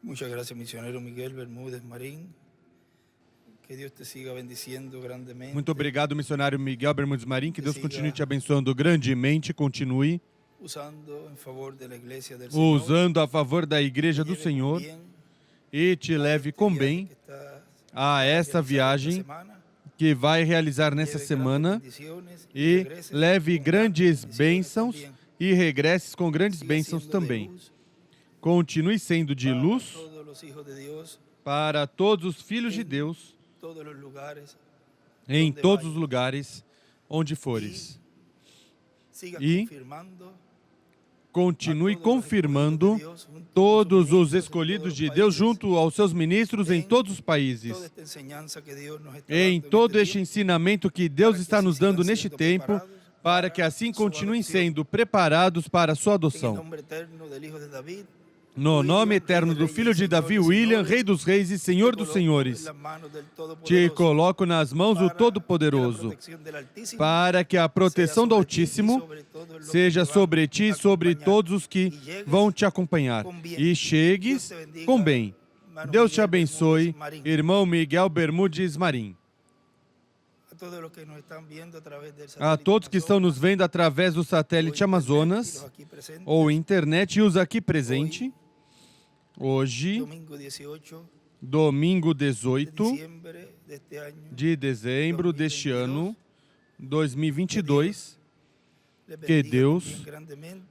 Muchas gracias, misionero Miguel Bermúdez Marín. Que Deus te siga bendiciendo grandemente. Muito obrigado, missionário Miguel Bermudes Marim. Que Deus continue te abençoando grandemente. Continue usando a favor da Igreja do Senhor e te leve com bem a esta viagem que vai realizar nessa semana e leve grandes bênçãos e regresses com grandes bênçãos também. Continue sendo de luz para todos os filhos de Deus em todos os lugares onde fores. E continue confirmando todos os escolhidos de Deus junto aos seus ministros em todos os países. Em todo este ensinamento que Deus está nos dando neste tempo, para que assim continuem sendo preparados para a sua adoção. No nome eterno do Filho de Davi, William, Rei dos Reis e Senhor dos Senhores, te coloco nas mãos do Todo-Poderoso, para que a proteção do Altíssimo seja sobre ti e sobre todos os que vão te acompanhar. E chegues com bem. Deus te abençoe, irmão Miguel Bermudes Marim. A todos que estão nos vendo através do satélite Amazonas ou internet e os aqui presentes, hoje, domingo 18 de dezembro deste ano, 2022, que Deus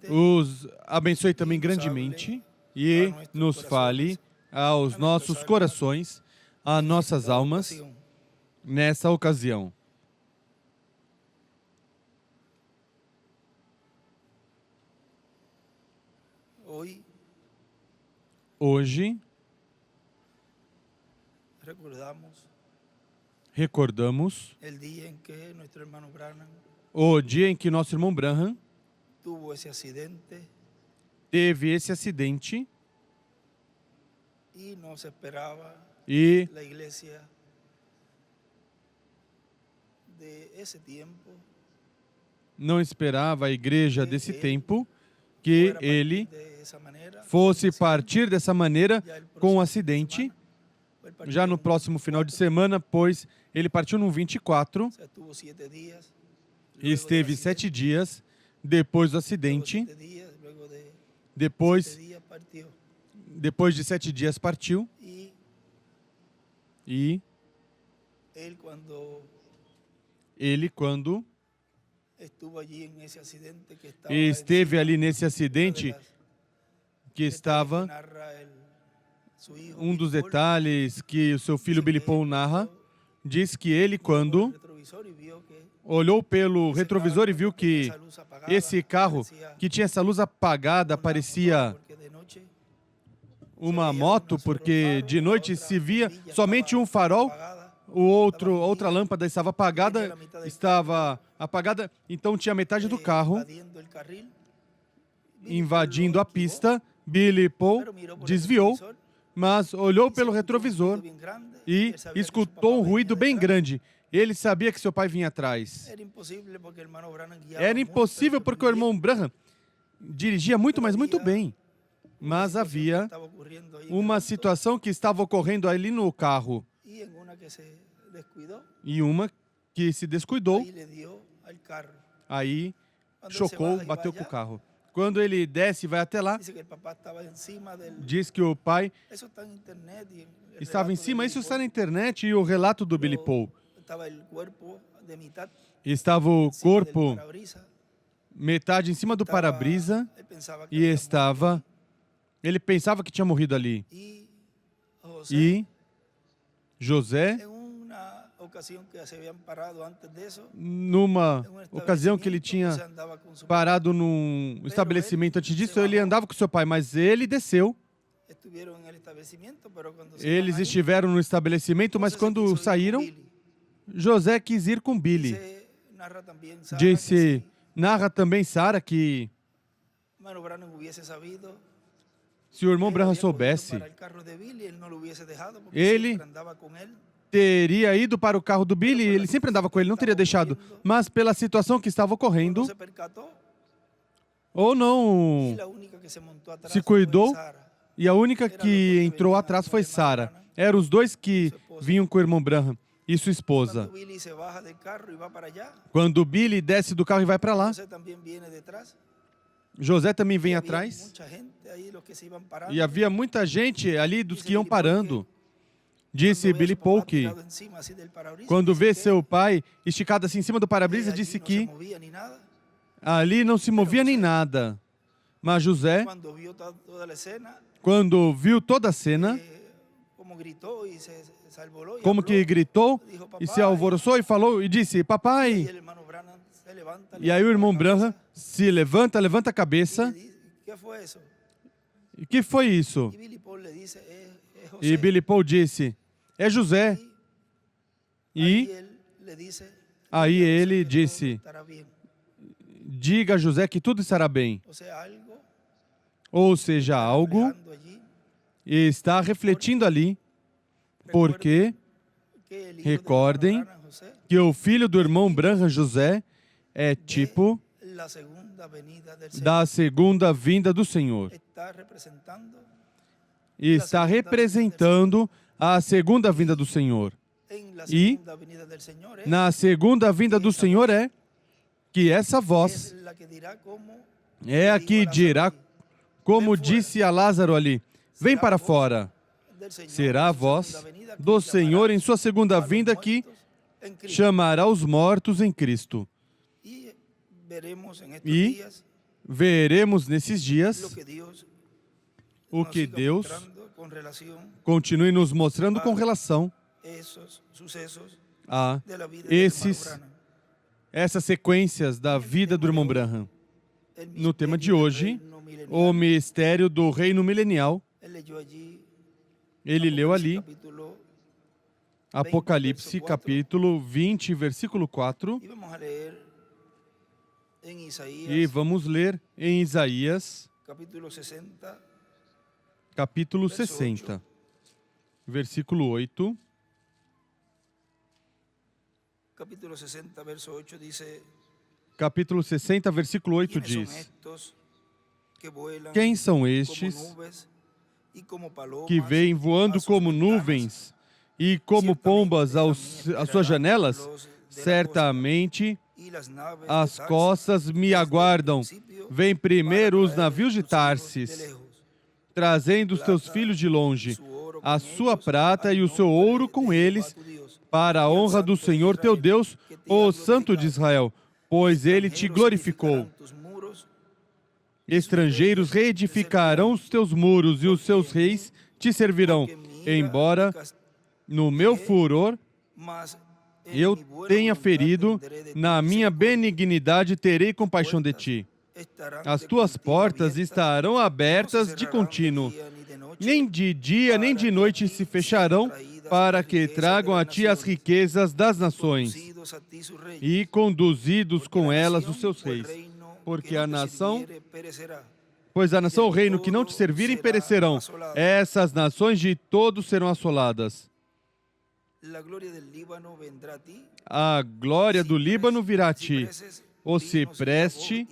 os abençoe também grandemente e nos fale aos nossos corações, às nossas almas, nessa ocasião. Hoje, recordamos o dia em que nosso irmão Branham teve esse acidente e não esperava a igreja desse tempo que ele fosse partir dessa maneira com um acidente, já no próximo final de semana, pois ele partiu no 24, e esteve 7 dias depois do acidente, depois de 7 dias partiu, e ele, quando esteve ali nesse acidente, que estava um dos detalhes que o seu filho Billy Paul narra, diz que ele, quando olhou pelo retrovisor e viu que esse carro, que tinha essa luz apagada, parecia uma moto, porque de noite se via somente um farol, outra lâmpada estava apagada, então tinha metade do carro invadindo a pista. Billy Paul desviou, mas olhou pelo retrovisor e escutou um ruído bem grande. Ele sabia que seu pai vinha atrás. Era impossível porque o irmão Branham dirigia muito, mas muito bem. Mas havia uma situação que estava ocorrendo ali no carro. E uma que se descuidou, aí chocou, bateu com o carro. Quando ele desce e vai até lá, diz que o pai estava em cima. Isso está na internet e o relato do Billy Paul. Estava o corpo metade em cima do para-brisa e ele pensava que tinha morrido ali. E José, numa ocasião que ele tinha parado num estabelecimento antes disso, ele andava com seu pai, mas ele desceu. Eles estiveram no estabelecimento, mas quando saíram, José quis ir com Billy. Narra também Sara que se o irmão Branham soubesse, ele teria ido para o carro do Billy, ele sempre andava com ele, não teria deixado. Mas pela situação que estava ocorrendo, ou não se cuidou, E a única que entrou atrás foi Sara. Eram os dois que vinham com o irmão Branham e sua esposa. Quando Billy desce do carro e vai para lá, José também vem atrás. E havia muita gente ali dos que iam parando. Disse Billy Paul que, quando vê seu pai esticado assim em cima do para-brisa, disse que ali não se movia nem nada. Mas José, quando viu toda a cena, como que gritou e se alvoroçou e falou e disse, papai. E aí o irmão Branham se levanta a cabeça. E que foi isso? E Billy Paul disse, é José. E aí ele disse, diga a José que tudo estará bem. Ou seja, algo está refletindo ali, porque recordem que o filho do irmão Branham, José, é tipo da segunda vinda do Senhor. E está representando a segunda vinda do Senhor. E na segunda vinda do Senhor é que essa voz é a que dirá, como disse a Lázaro ali, vem para fora. Será a voz do Senhor em sua segunda vinda que chamará os mortos em Cristo. E veremos nesses dias o que Deus continue nos mostrando com relação a essas sequências da vida do irmão Branham. No tema de hoje, o mistério do reino milenial. Ele leu ali Apocalipse, capítulo 20, versículo 4. E vamos ler em Isaías, capítulo 60, versículo 8. Capítulo 60, versículo 8 diz, quem são estes que vêm voando como nuvens e como pombas às suas janelas? Certamente as costas me aguardam. Vem primeiro os navios de Tarsis, trazendo os teus filhos de longe, a sua prata e o seu ouro com eles, para a honra do Senhor teu Deus, o Santo de Israel, pois ele te glorificou. Estrangeiros reedificarão os teus muros e os seus reis te servirão, embora no meu furor eu tenha ferido, na minha benignidade terei compaixão de ti. As tuas portas estarão abertas de contínuo, nem de dia nem de noite se fecharão, para que tragam a ti as riquezas das nações e conduzidos com elas os seus reis. Pois a nação, o reino que não te servirem perecerão. Essas nações de todos serão assoladas. A glória do Líbano virá a ti, o cipreste,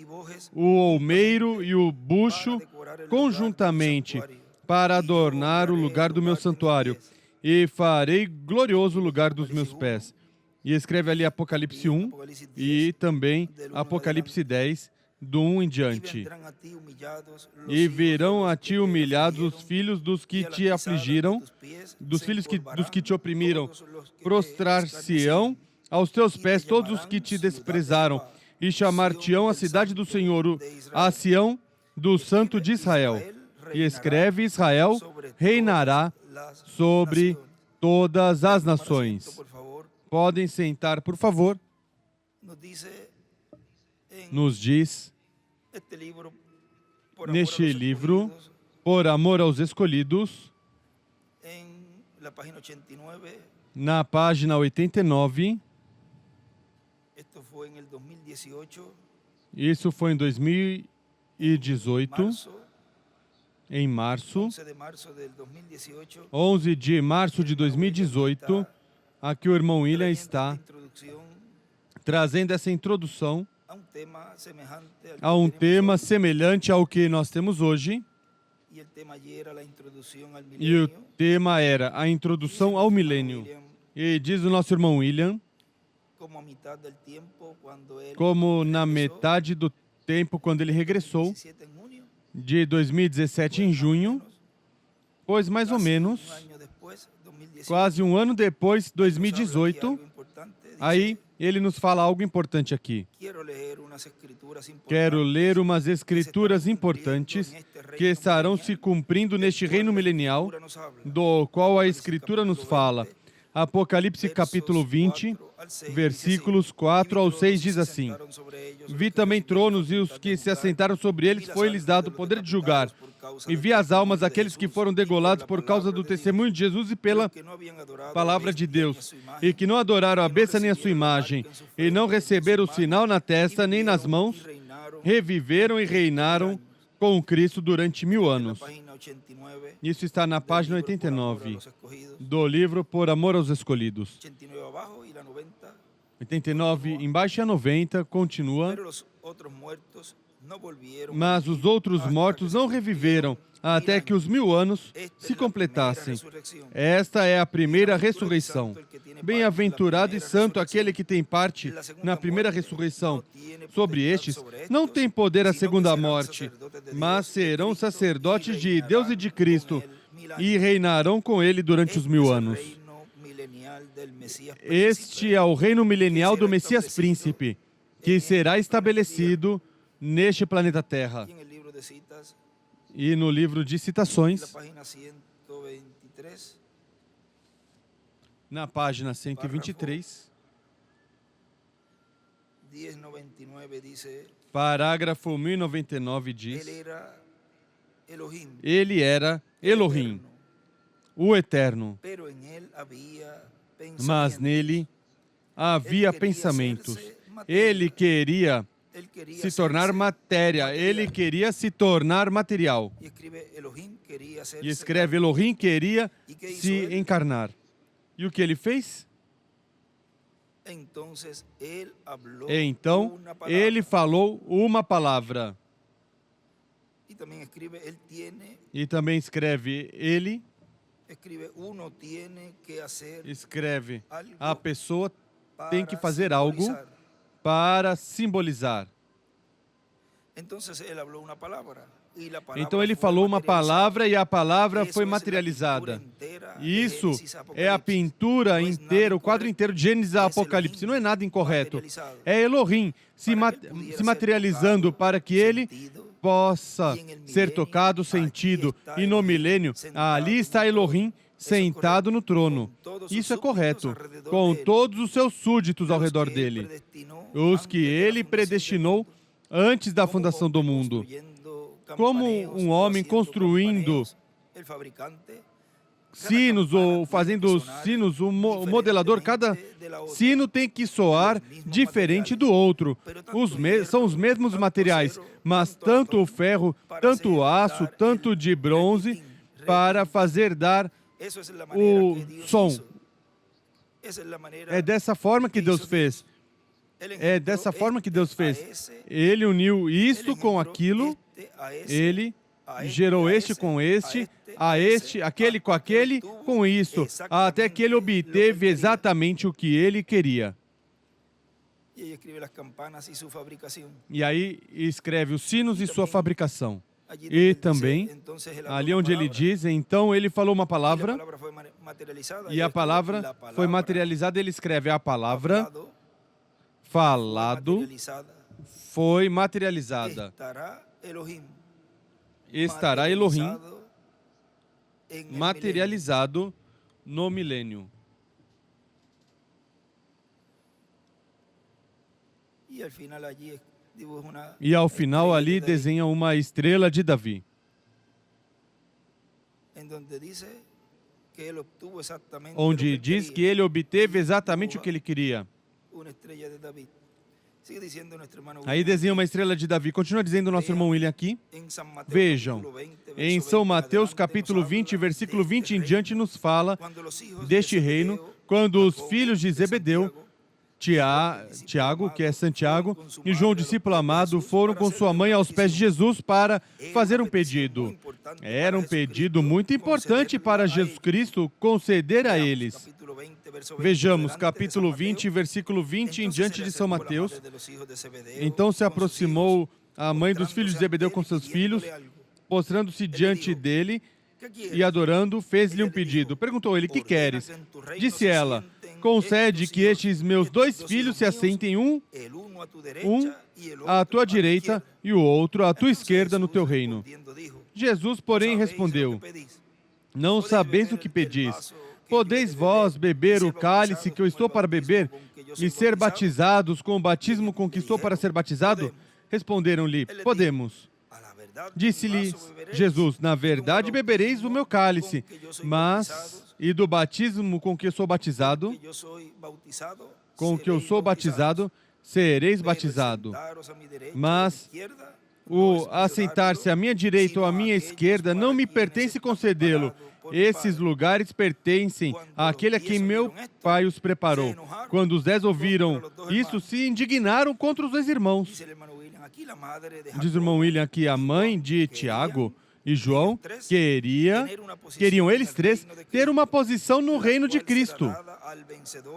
o olmeiro e o bucho, conjuntamente, para adornar o lugar do meu santuário, e farei glorioso o lugar dos meus pés. E escreve ali Apocalipse 1 e também Apocalipse 10, do 1 em diante. E virão a ti humilhados os filhos dos que te afligiram, dos que te oprimiram. Prostrar-se-ão aos teus pés todos os que te desprezaram, e chamar-te-ão a cidade do Senhor, a Sião do Santo de Israel. E escreve, Israel reinará sobre todas as nações. Podem sentar, por favor. Nos diz, neste livro, Por Amor aos Escolhidos, na página 89, isso foi em 2018, em março, 11 de março de 2018, aqui o irmão William está trazendo essa introdução a um tema semelhante ao que nós temos hoje, E o tema era a introdução ao milênio. E diz o nosso irmão William, como na metade do tempo, quando ele regressou, de 2017 em junho, pois mais ou menos, quase um ano depois, 2018, aí ele nos fala algo importante aqui. Quero ler umas escrituras importantes que estarão se cumprindo neste reino milenial, do qual a escritura nos fala. Apocalipse capítulo 20, versículos 4 ao 6 diz assim: Vi também tronos, e os que se assentaram sobre eles foi-lhes dado o poder de julgar. E vi as almas daqueles que foram degolados por causa do testemunho de Jesus e pela palavra de Deus, e que não adoraram a besta nem a sua imagem, e não receberam o sinal na testa nem nas mãos, reviveram e reinaram com Cristo durante 1000 anos. Isso está na página 89 do livro Por Amor aos Escolhidos. 89 embaixo e a 90 continua. Mas os outros mortos não reviveram até que os 1000 anos se completassem. Esta é a primeira ressurreição. Bem-aventurado e santo aquele que tem parte na primeira ressurreição. Sobre estes, não tem poder a segunda morte, mas serão sacerdotes de Deus e de Cristo, e reinarão com ele durante os 1000 anos. Este é o reino milenial do Messias Príncipe, que será estabelecido neste planeta Terra. E no livro de citações, na página 123, parágrafo 1099 diz: Ele era Elohim, o Eterno, mas nele havia pensamentos. Ele queria se tornar matéria, ele queria se tornar material. E escreve, Elohim queria se encarnar. E o que ele fez? Então, ele falou uma palavra. E também escreve, ele escreve, a pessoa tem que fazer algo para simbolizar. Então ele falou uma palavra e a palavra foi materializada. Isso é a pintura inteira, o quadro inteiro de Gênesis a Apocalipse. Não é nada incorreto. É Elohim se materializando para que ele possa ser tocado, sentido. E no milênio, ali está Elohim sentado no trono. Isso é correto, com todos os seus súditos ao redor dele, os que ele predestinou antes da fundação do mundo. Como um homem construindo sinos ou fazendo sinos, o modelador, cada sino tem que soar diferente do outro. São os mesmos materiais, mas tanto o ferro, tanto o aço, tanto de bronze, para fazer dar o som. É dessa forma que Deus fez. É dessa forma que Deus fez. Ele uniu isto com aquilo, ele gerou este com este, aquele com aquele, com isso, até que ele obteve exatamente o que ele queria. E aí escreve os sinos e sua fabricação. E também, ali onde ele diz, então ele falou uma palavra, e a palavra foi materializada, ele escreve a palavra falado foi materializada. Estará Elohim materializado no milênio. E ao final ali desenha uma estrela de Davi, onde diz que ele obteve exatamente o que ele queria. Aí desenha uma estrela de Davi. Continua dizendo o nosso irmão William aqui. Vejam, em São Mateus capítulo 20, versículo 20 em diante, nos fala deste reino, quando os filhos de Zebedeu Tiago, que é Santiago, e João, discípulo amado, foram com sua mãe aos pés de Jesus para fazer um pedido. Era um pedido muito importante para Jesus Cristo conceder a eles. Vejamos, capítulo 20, versículo 20, em diante de São Mateus. Então se aproximou a mãe dos filhos de Zebedeu com seus filhos, postrando-se diante dele e adorando, fez-lhe um pedido. Perguntou ele, que queres? Disse ela, concede que estes meus 2 filhos se assentem um à tua direita e o outro à tua esquerda no teu reino. Jesus, porém, respondeu, não sabeis o que pedis. Podeis vós beber o cálice que eu estou para beber e ser batizados com o batismo com que estou para ser batizado? Responderam-lhe, podemos. Disse-lhe Jesus, na verdade bebereis o meu cálice, mas e do batismo com que eu sou batizado, sereis batizado. Mas o assentar-se à minha direita ou à minha esquerda não me pertence concedê-lo. Esses lugares pertencem àquele a quem meu Pai os preparou. Quando os 10 ouviram isso, se indignaram contra os 2 irmãos. Diz o irmão William que a mãe de Tiago e João queriam eles 3 ter uma posição no reino de Cristo,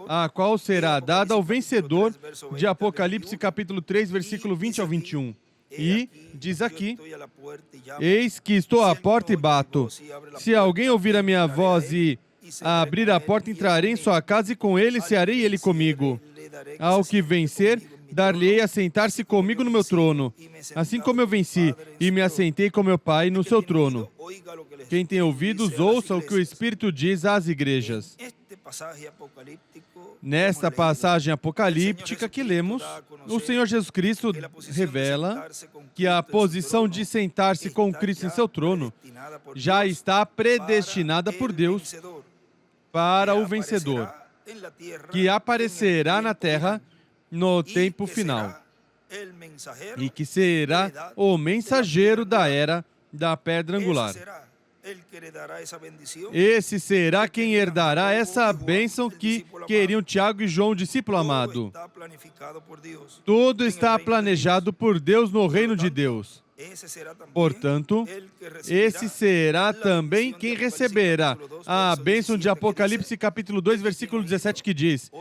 a qual será dada ao vencedor, de Apocalipse capítulo 3, versículo 20 ao 21. E, diz aqui, eis que estou à porta e bato. Se alguém ouvir a minha voz e abrir a porta, entrarei em sua casa e com ele cearei ele comigo. Ao que vencer, dar-lhe-ei a sentar-se comigo no meu trono, assim como eu venci e me assentei com meu Pai no seu trono. Quem tem ouvidos, ouça o que o Espírito diz às igrejas. Nesta passagem apocalíptica que lemos, o Senhor Jesus Cristo revela que a posição de sentar-se com Cristo em seu trono já está predestinada por Deus para o vencedor, que aparecerá na terra no tempo final e que será o mensageiro da era da pedra angular. Esse será quem herdará essa bênção que queriam Tiago e João, discípulo amado. Tudo está planejado por Deus no reino de Deus. Portanto, esse será também quem receberá a bênção de Apocalipse capítulo 2, versículo 17, que diz,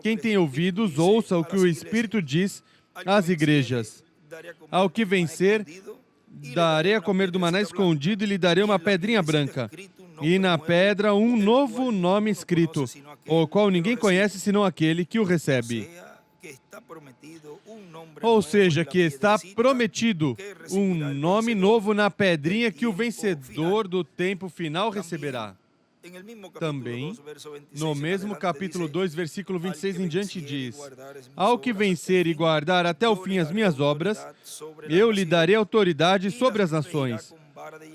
quem tem ouvidos, ouça o que o Espírito diz às igrejas. Ao que vencer, darei a comer do maná escondido e lhe darei uma pedrinha branca. E na pedra um novo nome escrito, o qual ninguém conhece senão aquele que o recebe. Ou seja, que está prometido um nome novo na pedrinha que o vencedor do tempo final receberá. Também, no mesmo capítulo 2, versículo 26 em diante diz, ao que vencer e guardar até o fim as minhas obras, eu lhe darei autoridade sobre as nações,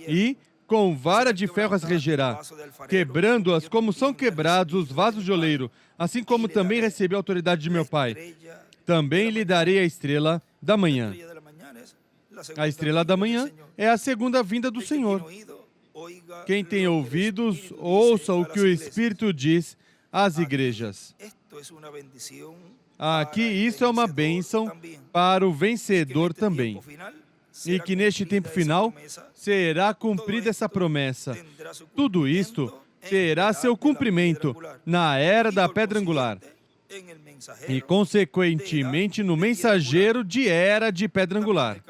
e com vara de ferro as regerá, quebrando-as como são quebrados os vasos de oleiro, assim como também recebi a autoridade de meu Pai. Também lhe darei a estrela da manhã. A estrela da manhã é a segunda vinda do Senhor. Quem tem ouvidos, ouça o que o Espírito diz às igrejas. Aqui, isso é uma bênção para o vencedor também. E que neste tempo final será cumprida essa promessa. Tudo isto terá seu cumprimento na era da pedra angular. E, consequentemente, no mensageiro de era de pedra angular.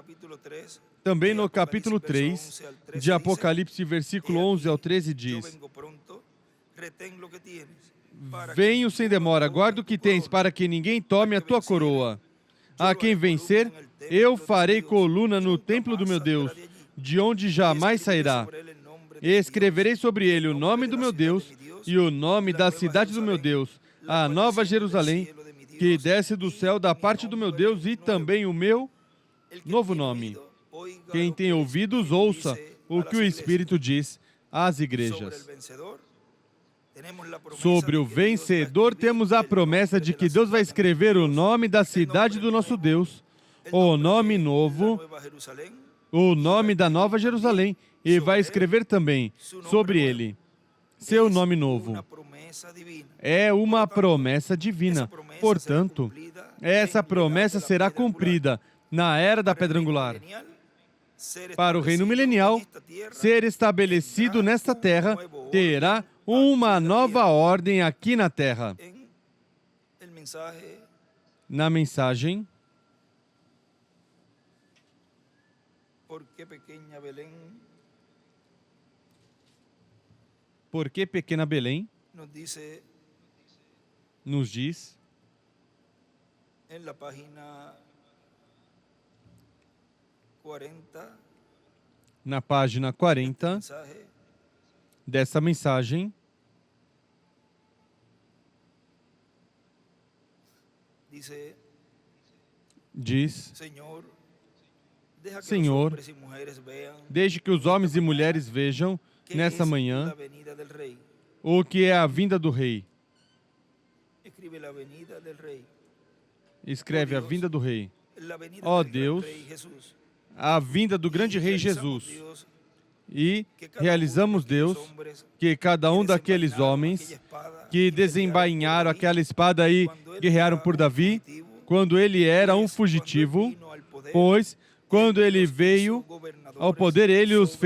Também no capítulo 3 de Apocalipse, versículo 11 ao 13, diz, venho sem demora, guarda o que tens, para que ninguém tome a tua coroa. A quem vencer, eu farei coluna no templo do meu Deus, de onde jamais sairá. E escreverei sobre ele o nome do meu Deus e o nome da cidade do meu Deus, a Nova Jerusalém, que desce do céu da parte do meu Deus, e também o meu novo nome. Quem tem ouvidos, ouça o que o Espírito diz às igrejas. Sobre o vencedor, temos a promessa de que Deus vai escrever o nome da cidade do nosso Deus, o nome novo, o nome da Nova Jerusalém, e vai escrever também sobre ele seu nome novo. É uma promessa divina. Portanto, essa promessa será cumprida na era da pedra angular. Para o reino milenial ser estabelecido nesta terra, terá uma nova ordem aqui na terra. Na mensagem, por que pequena Belém nos diz na página 40 dessa mensagem, diz: Senhor, desde que os homens e mulheres vejam nessa manhã o que é a vinda do Rei. Escreve a vinda do Rei. Ó Deus, a vinda do grande Rei Jesus. E realizamos, Deus, que cada um daqueles homens que desembainharam aquela espada e guerrearam por Davi, quando ele era um fugitivo, pois quando ele veio ao poder, ele os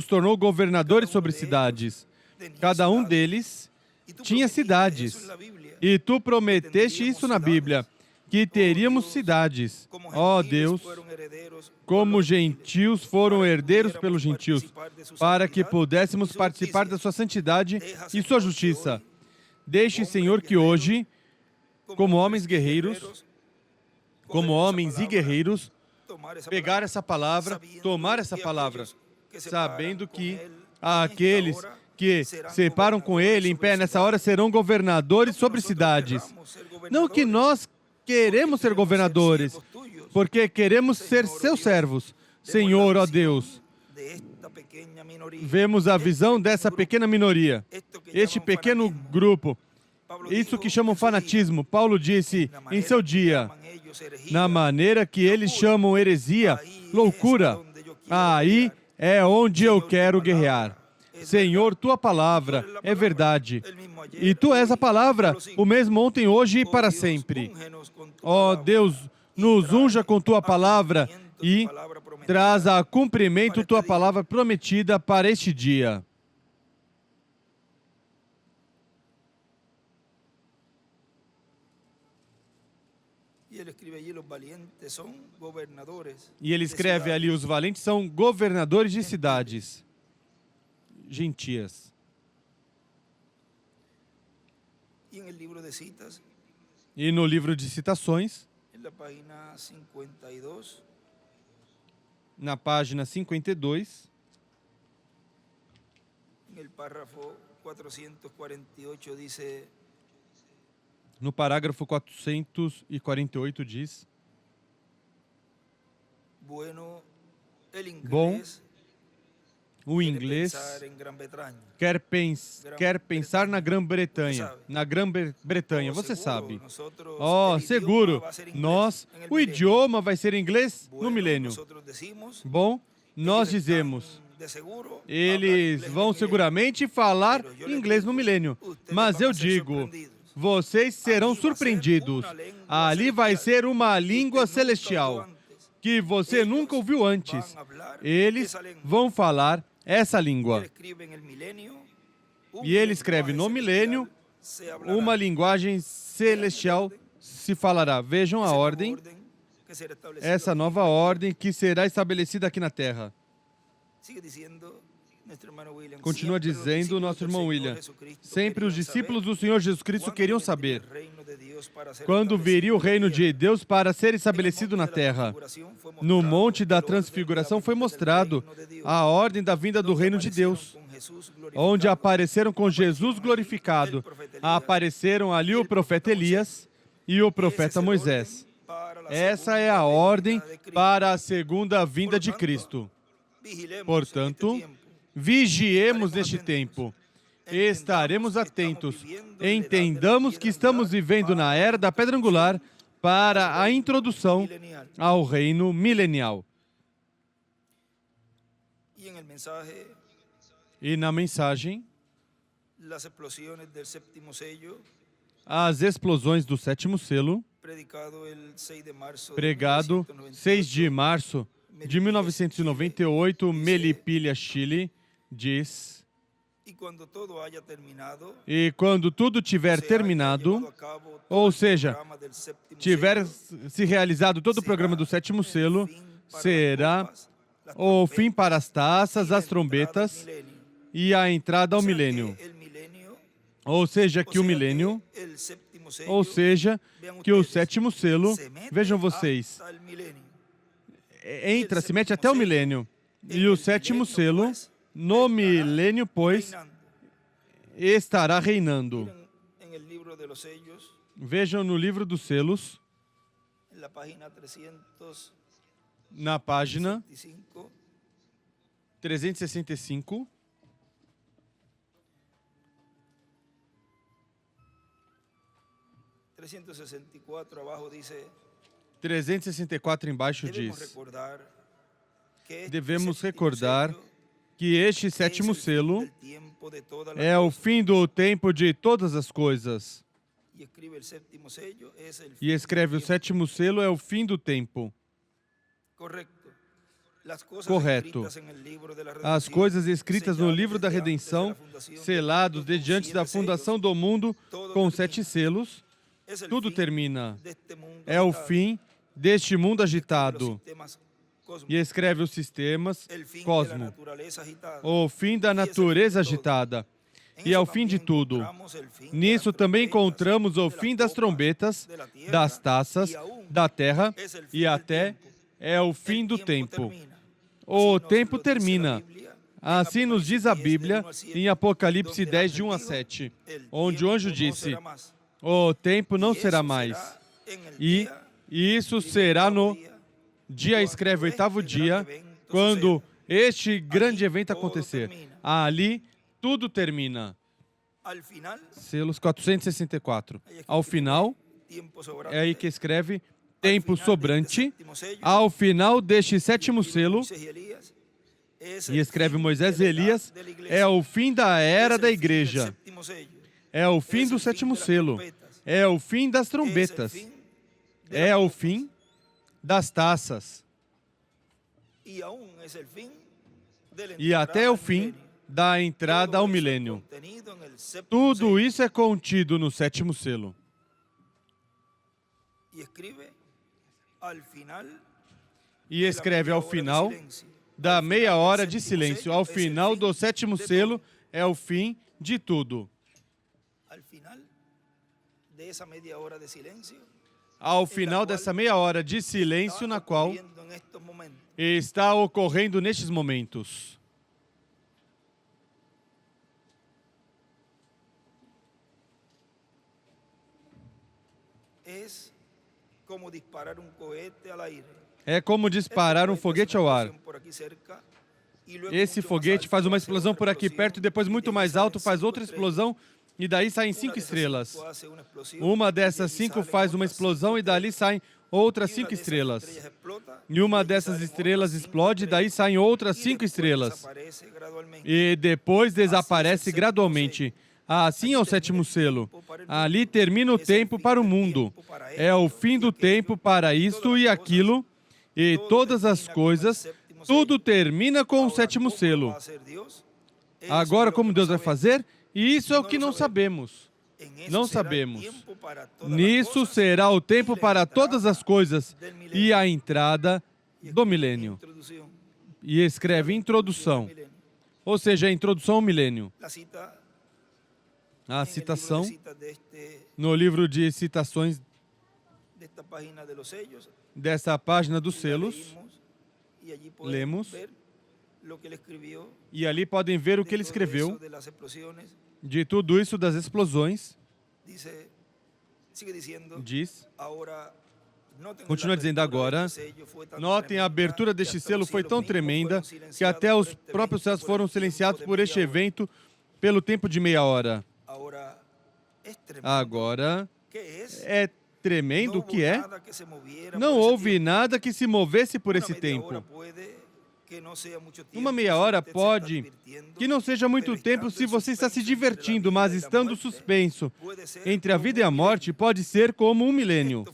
tornou governadores sobre cidades. Cada um deles tinha cidades. E tu prometeste isso na Bíblia, que teríamos cidades. Ó Deus, como gentios foram herdeiros pelos gentios, para que pudéssemos participar da sua santidade e sua justiça. Deixe, Senhor, que hoje, como homens guerreiros, como homens e guerreiros, pegar essa palavra, tomar essa palavra, sabendo que aqueles que separam com ele em pé nessa hora serão governadores sobre cidades. Não que nós queremos ser governadores, porque queremos ser seus servos. Senhor, ó Deus, vemos a visão dessa pequena minoria, este pequeno grupo, isso que chamam fanatismo. Paulo disse em seu dia, na maneira que eles chamam heresia, loucura, aí é onde eu quero guerrear. Senhor, tua palavra é verdade. E tu és a palavra, o mesmo ontem, hoje e para sempre. Ó Deus, nos unja com tua palavra e traz a cumprimento tua palavra prometida para este dia. E ele escreve ali, os valentes são governadores de cidades gentias. E no livro de citações, na página 52, no parágrafo 448 diz: bom, o inglês quer pensar na Grã-Bretanha. Na Grã-Bretanha, você sabe. Oh, seguro, o idioma vai ser inglês no milênio. Bom, nós dizemos, eles vão seguramente falar inglês no milênio. Mas eu digo, vocês serão surpreendidos. Ali vai ser uma língua celestial que você nunca ouviu antes. Eles vão falar essa língua. E ele escreve no milênio, uma linguagem celestial se falará. Vejam a ordem, essa nova ordem que será estabelecida aqui na terra. Continua dizendo o nosso irmão William, sempre os discípulos do Senhor Jesus Cristo queriam saber quando viria o reino de Deus para ser estabelecido na terra. No Monte da Transfiguração foi mostrado a ordem da vinda do reino de Deus, onde apareceram com Jesus glorificado. Apareceram ali o profeta Elias e o profeta Moisés. Essa é a ordem para a segunda vinda de Cristo. Portanto, vigiemos neste tempo. Estaremos atentos. Entendamos que estamos vivendo na era da pedra angular para a introdução ao reino milenial. E na mensagem, as explosões do sétimo selo, pregado 6 de março de 1998, Melipilla, Chile, diz: e quando tudo tiver terminado, ou seja, tiver se realizado todo o programa do sétimo selo, será o fim para as taças, as trombetas e a entrada ao milênio. Ou seja, que o milênio, ou seja, que o sétimo selo, vejam vocês, entra, se mete até o milênio. E o sétimo selo, no milênio, pois, estará reinando. Vejam no livro dos selos, na página 365, abaixo 364 embaixo diz: devemos recordar que este sétimo selo é o fim do tempo de todas as coisas. E escreve: o sétimo selo é o fim do tempo. Correto. As coisas escritas no livro da redenção, selados desde antes da fundação do mundo com 7 selos, tudo termina. É o fim deste mundo agitado. E escreve os sistemas, cosmo, o fim da natureza agitada. E é o fim de tudo. Nisso também encontramos o fim das trombetas, das taças, da terra e até é o fim do tempo. O tempo termina. Assim nos diz a Bíblia em Apocalipse 10, de 1 a 7, onde o anjo disse: o tempo não será mais. E isso será no dia, escreve, 8º dia, quando este grande evento acontecer. Ali, tudo termina. Selos 464. Ao final, é aí que escreve tempo sobrante. Ao final deste sétimo selo, e escreve Moisés e Elias, é o fim da era da igreja. É o fim do sétimo selo. É o fim das trombetas. É o fim das taças. E até o fim da entrada ao milênio. Tudo isso é contido no sétimo selo. E escreve ao final da meia hora de silêncio. Ao final do sétimo selo é o fim de tudo. Ao final dessa meia hora de silêncio na qual está ocorrendo nestes momentos. É como disparar um foguete ao ar. Esse foguete faz uma explosão por aqui perto e depois muito mais alto faz outra explosão e daí saem 5 estrelas. Uma dessas 5 faz uma explosão e dali saem outras 5 estrelas. E uma dessas estrelas explode e daí saem outras 5 estrelas. E depois desaparece gradualmente. Assim é o sétimo selo. Ali termina o tempo para o mundo. É o fim do tempo para isto e aquilo. E todas as coisas, tudo termina com o sétimo selo. Agora, como Deus vai fazer? E isso é o que não sabemos. Não sabemos. Nisso será o tempo para todas as coisas e a entrada do milênio. E escreve introdução. Ou seja, a introdução ao milênio. A citação no livro de citações dessa página dos selos, lemos, e ali podem ver o que ele escreveu de tudo isso das explosões. Diz, continua dizendo agora, notem, a abertura deste selo foi tão tremenda que até os próprios céus foram silenciados por este evento pelo tempo de meia hora. Agora, é tremendo o que é? Não houve nada que se movesse por esse tempo. Uma meia hora pode que não seja muito tempo se você está se divertindo, mas estando suspenso entre a vida e a morte, pode ser como um milênio.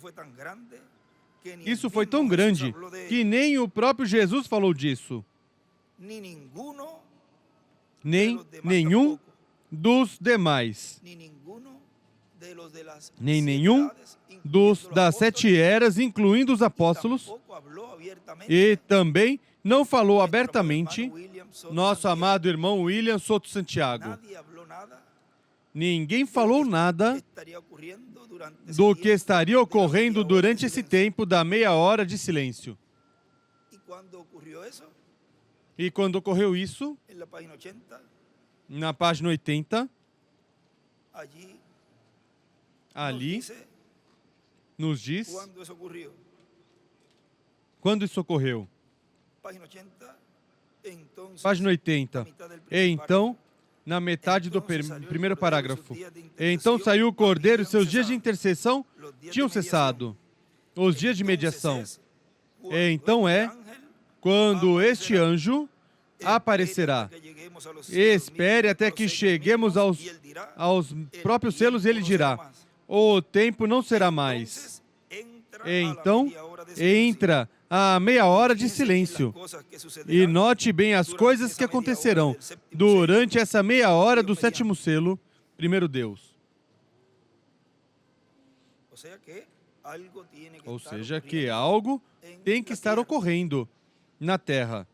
Isso foi tão grande que nem o próprio Jesus falou disso. Nem nenhum dos demais. Nem nenhum das 7 eras, incluindo os apóstolos, e também não falou abertamente nosso amado irmão William Soto Santiago. Ninguém falou nada do que estaria ocorrendo durante esse tempo da meia hora de silêncio. E quando ocorreu isso, na página 80, ali nos diz quando isso ocorreu. Página 80. Então, na metade do primeiro parágrafo. Então saiu o Cordeiro e seus dias de intercessão tinham cessado. Os dias de mediação. Então quando este anjo aparecerá. Espere até que cheguemos aos próprios selos e ele dirá: o tempo não será mais. Então entra a meia hora de silêncio. E note bem as coisas que acontecerão durante essa meia hora do 7º selo, primeiro Deus. Ou seja, que algo tem que estar ocorrendo na Terra.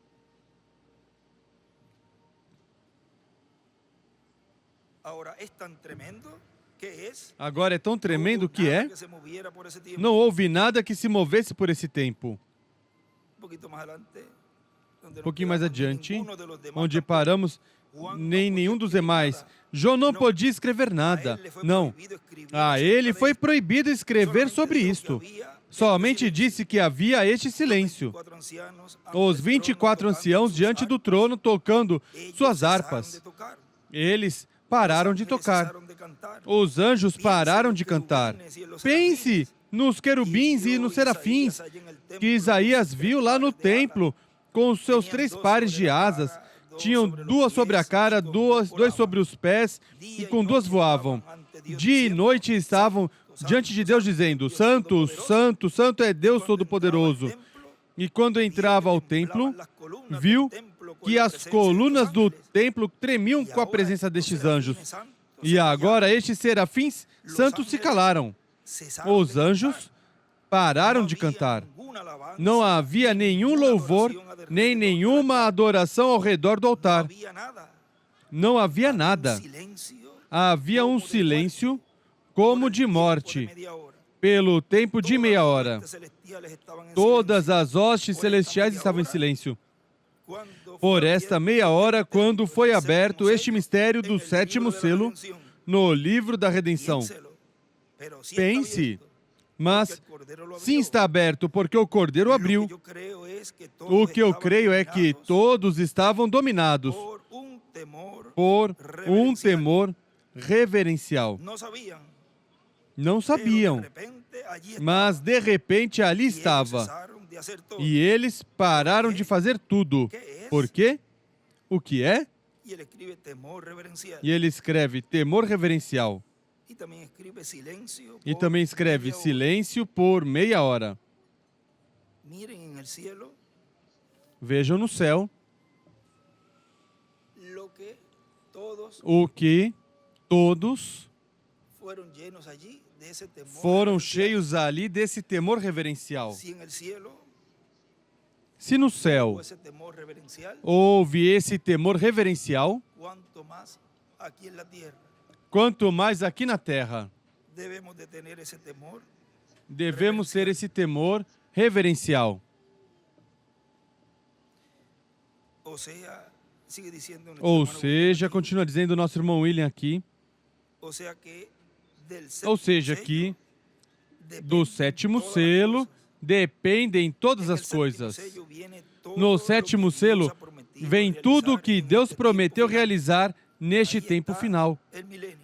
Agora é tão tremendo que não houve nada que se movesse por esse tempo. Um pouquinho mais adiante, onde paramos, nem nenhum dos demais. João não podia escrever nada. Não. A ele foi proibido escrever sobre isto. Somente disse que havia este silêncio. Os 24 anciãos diante do trono tocando suas harpas. Eles pararam de tocar. Os anjos pararam de cantar. Pense nos querubins e nos serafins que Isaías viu lá no templo com os seus 3 pares de asas. Tinham 2 sobre a cara, 2 sobre os pés e com 2 voavam. Dia e noite estavam diante de Deus dizendo: Santo, Santo, Santo é Deus Todo-Poderoso. E quando entrava ao templo, viu que as colunas do templo tremiam com a presença destes anjos. E agora estes serafins santos se calaram. Os anjos pararam de cantar. Não havia nenhum louvor, nem nenhuma adoração ao redor do altar. Não havia nada. Havia um silêncio como de morte, pelo tempo de meia hora. Todas as hostes celestiais estavam em silêncio. Por esta meia hora, quando foi aberto este mistério do 7º selo no livro da redenção. Pense, mas sim está aberto, porque o Cordeiro abriu. O que eu creio é que todos estavam dominados por um temor reverencial. Não sabiam, mas de repente ali estava. E eles pararam de fazer tudo. Por quê? O que é? E ele escreve temor reverencial. E também escreve silêncio por meia hora. Vejam no céu o que todos foram cheios ali desse temor reverencial. Se no céu houve esse temor reverencial, quanto mais aqui na terra, devemos ter esse temor reverencial. Ou seja, continua dizendo o nosso irmão William aqui, ou seja, que do 7º selo dependem todas as coisas. No 7º selo vem tudo o que Deus prometeu realizar neste tempo final.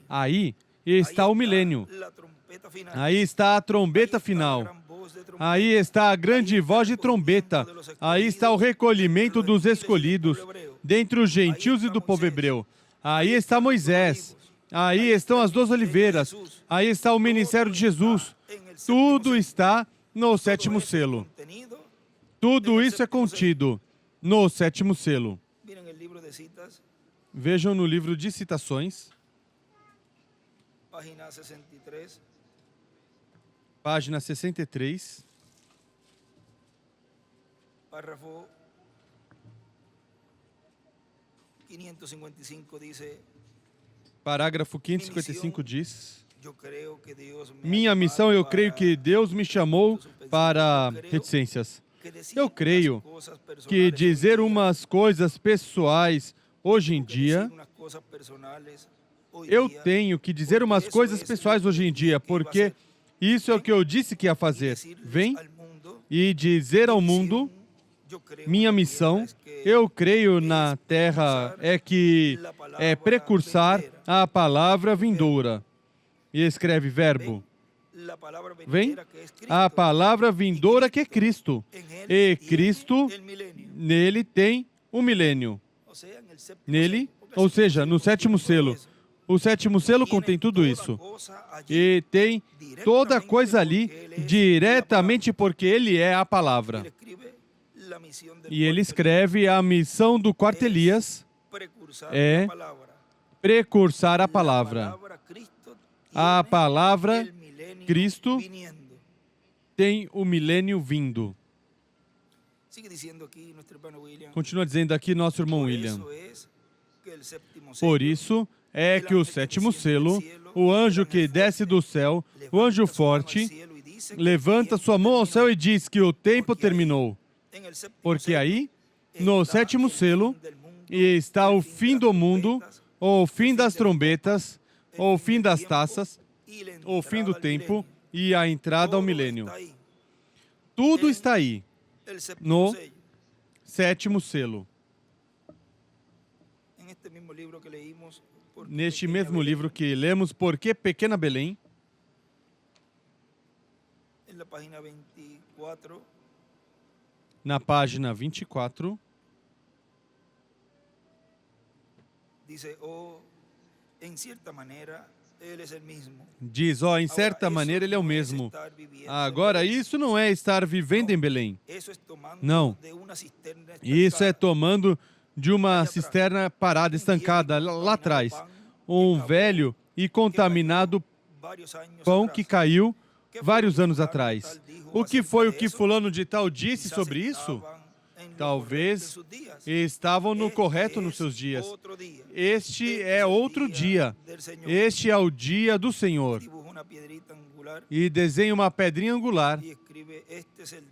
Aí está o milênio. Aí está a trombeta final. Aí está a grande voz de trombeta. Aí está o recolhimento dos escolhidos, dentre os gentios e do povo hebreu. Aí está Moisés. Aí estão as 12 oliveiras. Aí está o ministério de Jesus. Tudo está no sétimo selo. Tudo isso é contido no sétimo selo. Vejam no livro de Citações, página 63, párrafo 555 diz: parágrafo 555 diz: minha missão, eu creio que Deus me chamou para reticências. Eu creio que dizer umas coisas pessoais hoje em dia, eu tenho que dizer umas coisas pessoais hoje em dia, porque isso é o que eu disse que ia fazer. Vem e dizer ao mundo, minha missão, eu creio na terra, é precursar a palavra vindoura. E escreve verbo. Vem a palavra vindoura que é Cristo. E Cristo, nele tem o milênio. Nele, ou seja, no sétimo selo. O sétimo selo contém tudo isso. E tem toda coisa ali diretamente porque ele é a palavra. E ele escreve: a missão do quarto Elias é precursar a palavra. A palavra, Cristo, tem o milênio vindo. Continua dizendo aqui nosso irmão William. Por isso é que o sétimo selo, o anjo que desce do céu, o anjo forte, levanta sua mão ao céu e diz que o tempo terminou. Porque aí, no sétimo selo, está o fim do mundo, ou o fim das trombetas, ou o fim das taças, ou o fim do tempo e a entrada ao milênio. Tudo está aí, no sétimo selo. Neste mesmo livro que lemos, Por que Pequena Belém? Na página 24, diz, em certa maneira ele é o mesmo. Agora, isso não é estar vivendo em Belém. Não. Isso é tomando de uma cisterna parada, estancada, lá atrás. Um velho e contaminado pão que caiu vários anos atrás. O que foi o que fulano de tal disse sobre isso? Talvez estavam no correto nos seus dias. Este é outro dia. Este é o dia do Senhor. E desenha uma pedrinha angular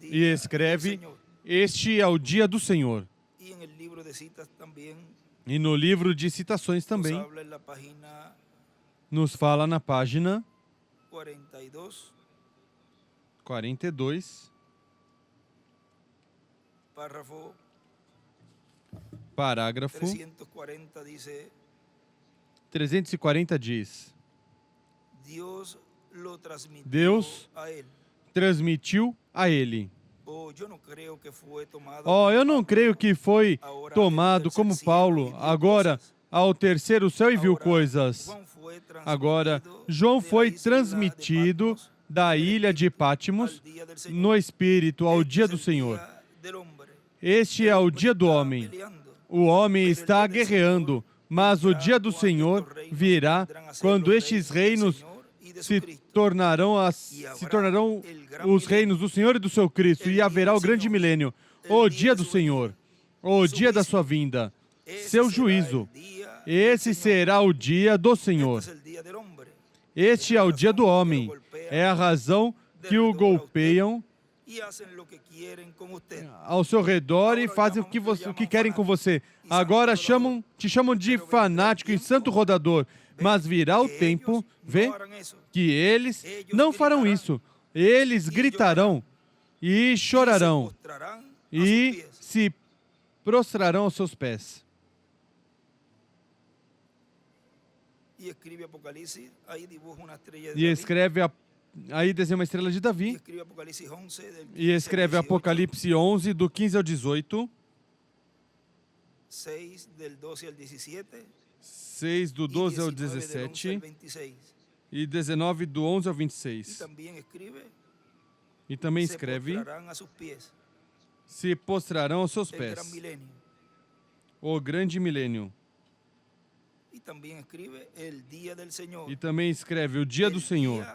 e escreve, este é o dia do Senhor. E no livro de Citações também, nos fala na página 42, parágrafo 340 diz, Deus transmitiu a ele. Eu não creio que foi tomado como Paulo, agora ao terceiro céu e viu coisas. Agora, João foi transmitido da ilha de Pátimos no Espírito ao dia do Senhor. Este é o dia do homem. O homem está guerreando, mas o dia do Senhor virá quando estes reinos se tornarão os reinos do Senhor e do seu Cristo, e haverá o grande milênio, o dia do Senhor, o dia da sua vinda, seu juízo. Esse será o dia do Senhor. Este é o dia do homem. É a razão que o golpeiam ao seu redor e fazem o que querem com você. Agora te chamam de fanático e santo rodador, mas virá o tempo, que eles não farão isso. Eles gritarão e chorarão e se prostrarão aos seus pés. E escreve aí desenha uma estrela de Davi e escreve Apocalipse 11, do 15 ao 18. 6 del 12 al 17 6 do 12 ao 17 e 19 do 11 ao 26. E também escreve: se postrarão aos seus pés, o grande milênio. E também escreve o dia do Senhor,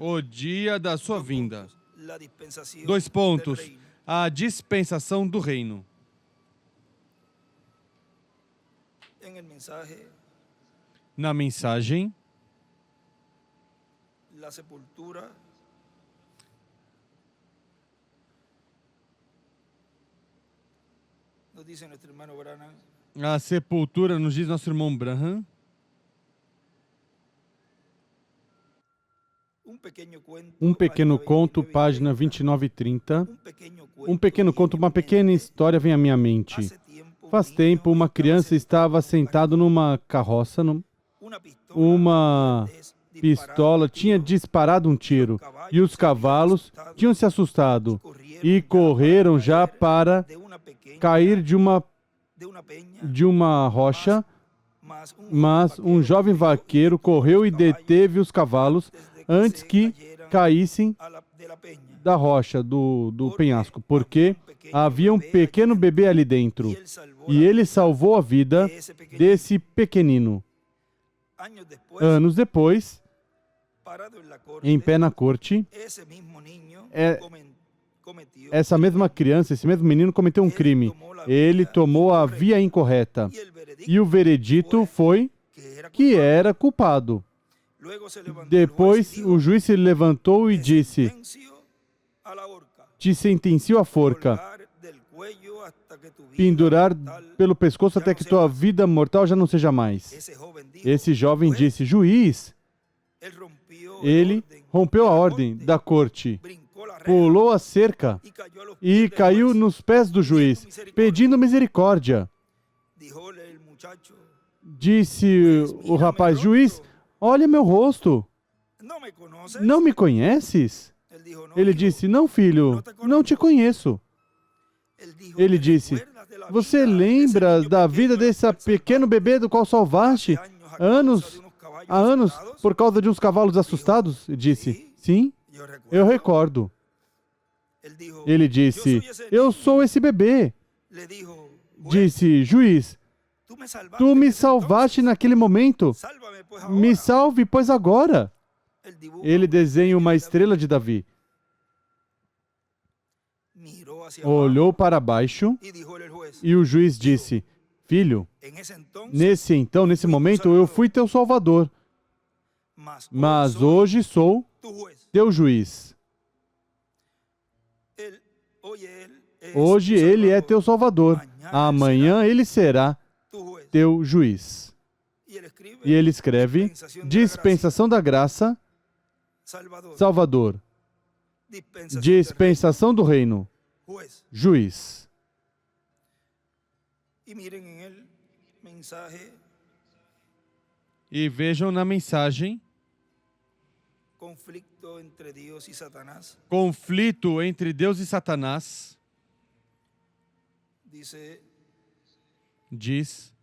o dia da sua vinda. 2 pontos. A dispensação do reino. Na mensagem, la sepultura nos dice nuestro hermano Branham. A sepultura, nos diz nosso irmão Branham. Um pequeno conto, página 29 e 30. Um pequeno conto, uma pequena história vem à minha mente. Faz tempo, uma criança estava sentada numa carroça, uma pistola tinha disparado um tiro e os cavalos tinham se assustado e correram já para cair de uma rocha, mas um jovem vaqueiro correu e deteve os cavalos antes que caíssem da rocha, do penhasco, porque havia um pequeno bebê ali dentro e ele salvou a vida desse pequenino. Anos depois, em pé na corte, essa mesma criança, esse mesmo menino cometeu um crime. Ele tomou a via incorreta e o veredito foi que era culpado. Depois, o juiz se levantou e disse: te sentencio à forca, pendurar pelo pescoço até que tua vida mortal já não seja mais. Esse jovem disse: juiz. Ele rompeu a ordem da corte, pulou a cerca e caiu nos pés do juiz, pedindo misericórdia. Disse o rapaz: juiz, olha meu rosto. Não me conheces? Ele disse: não, filho, não te conheço. Ele disse: você lembra da vida desse pequeno bebê do qual salvaste há anos por causa de uns cavalos assustados? Disse: sim, eu recordo. Ele disse: eu sou esse bebê. Disse: juiz, tu me salvaste naquele momento. Me salve, pois agora. Ele desenha uma estrela de Davi. Olhou para baixo e o juiz disse: filho, nesse momento eu fui teu salvador, mas hoje sou teu juiz. Hoje ele é teu salvador, amanhã ele será teu juiz. E ele escreve: dispensação da graça, Salvador. Dispensação do reino, juiz. E vejam na mensagem: conflito entre Deus e Satanás. Conflito entre Deus e Satanás. Diz: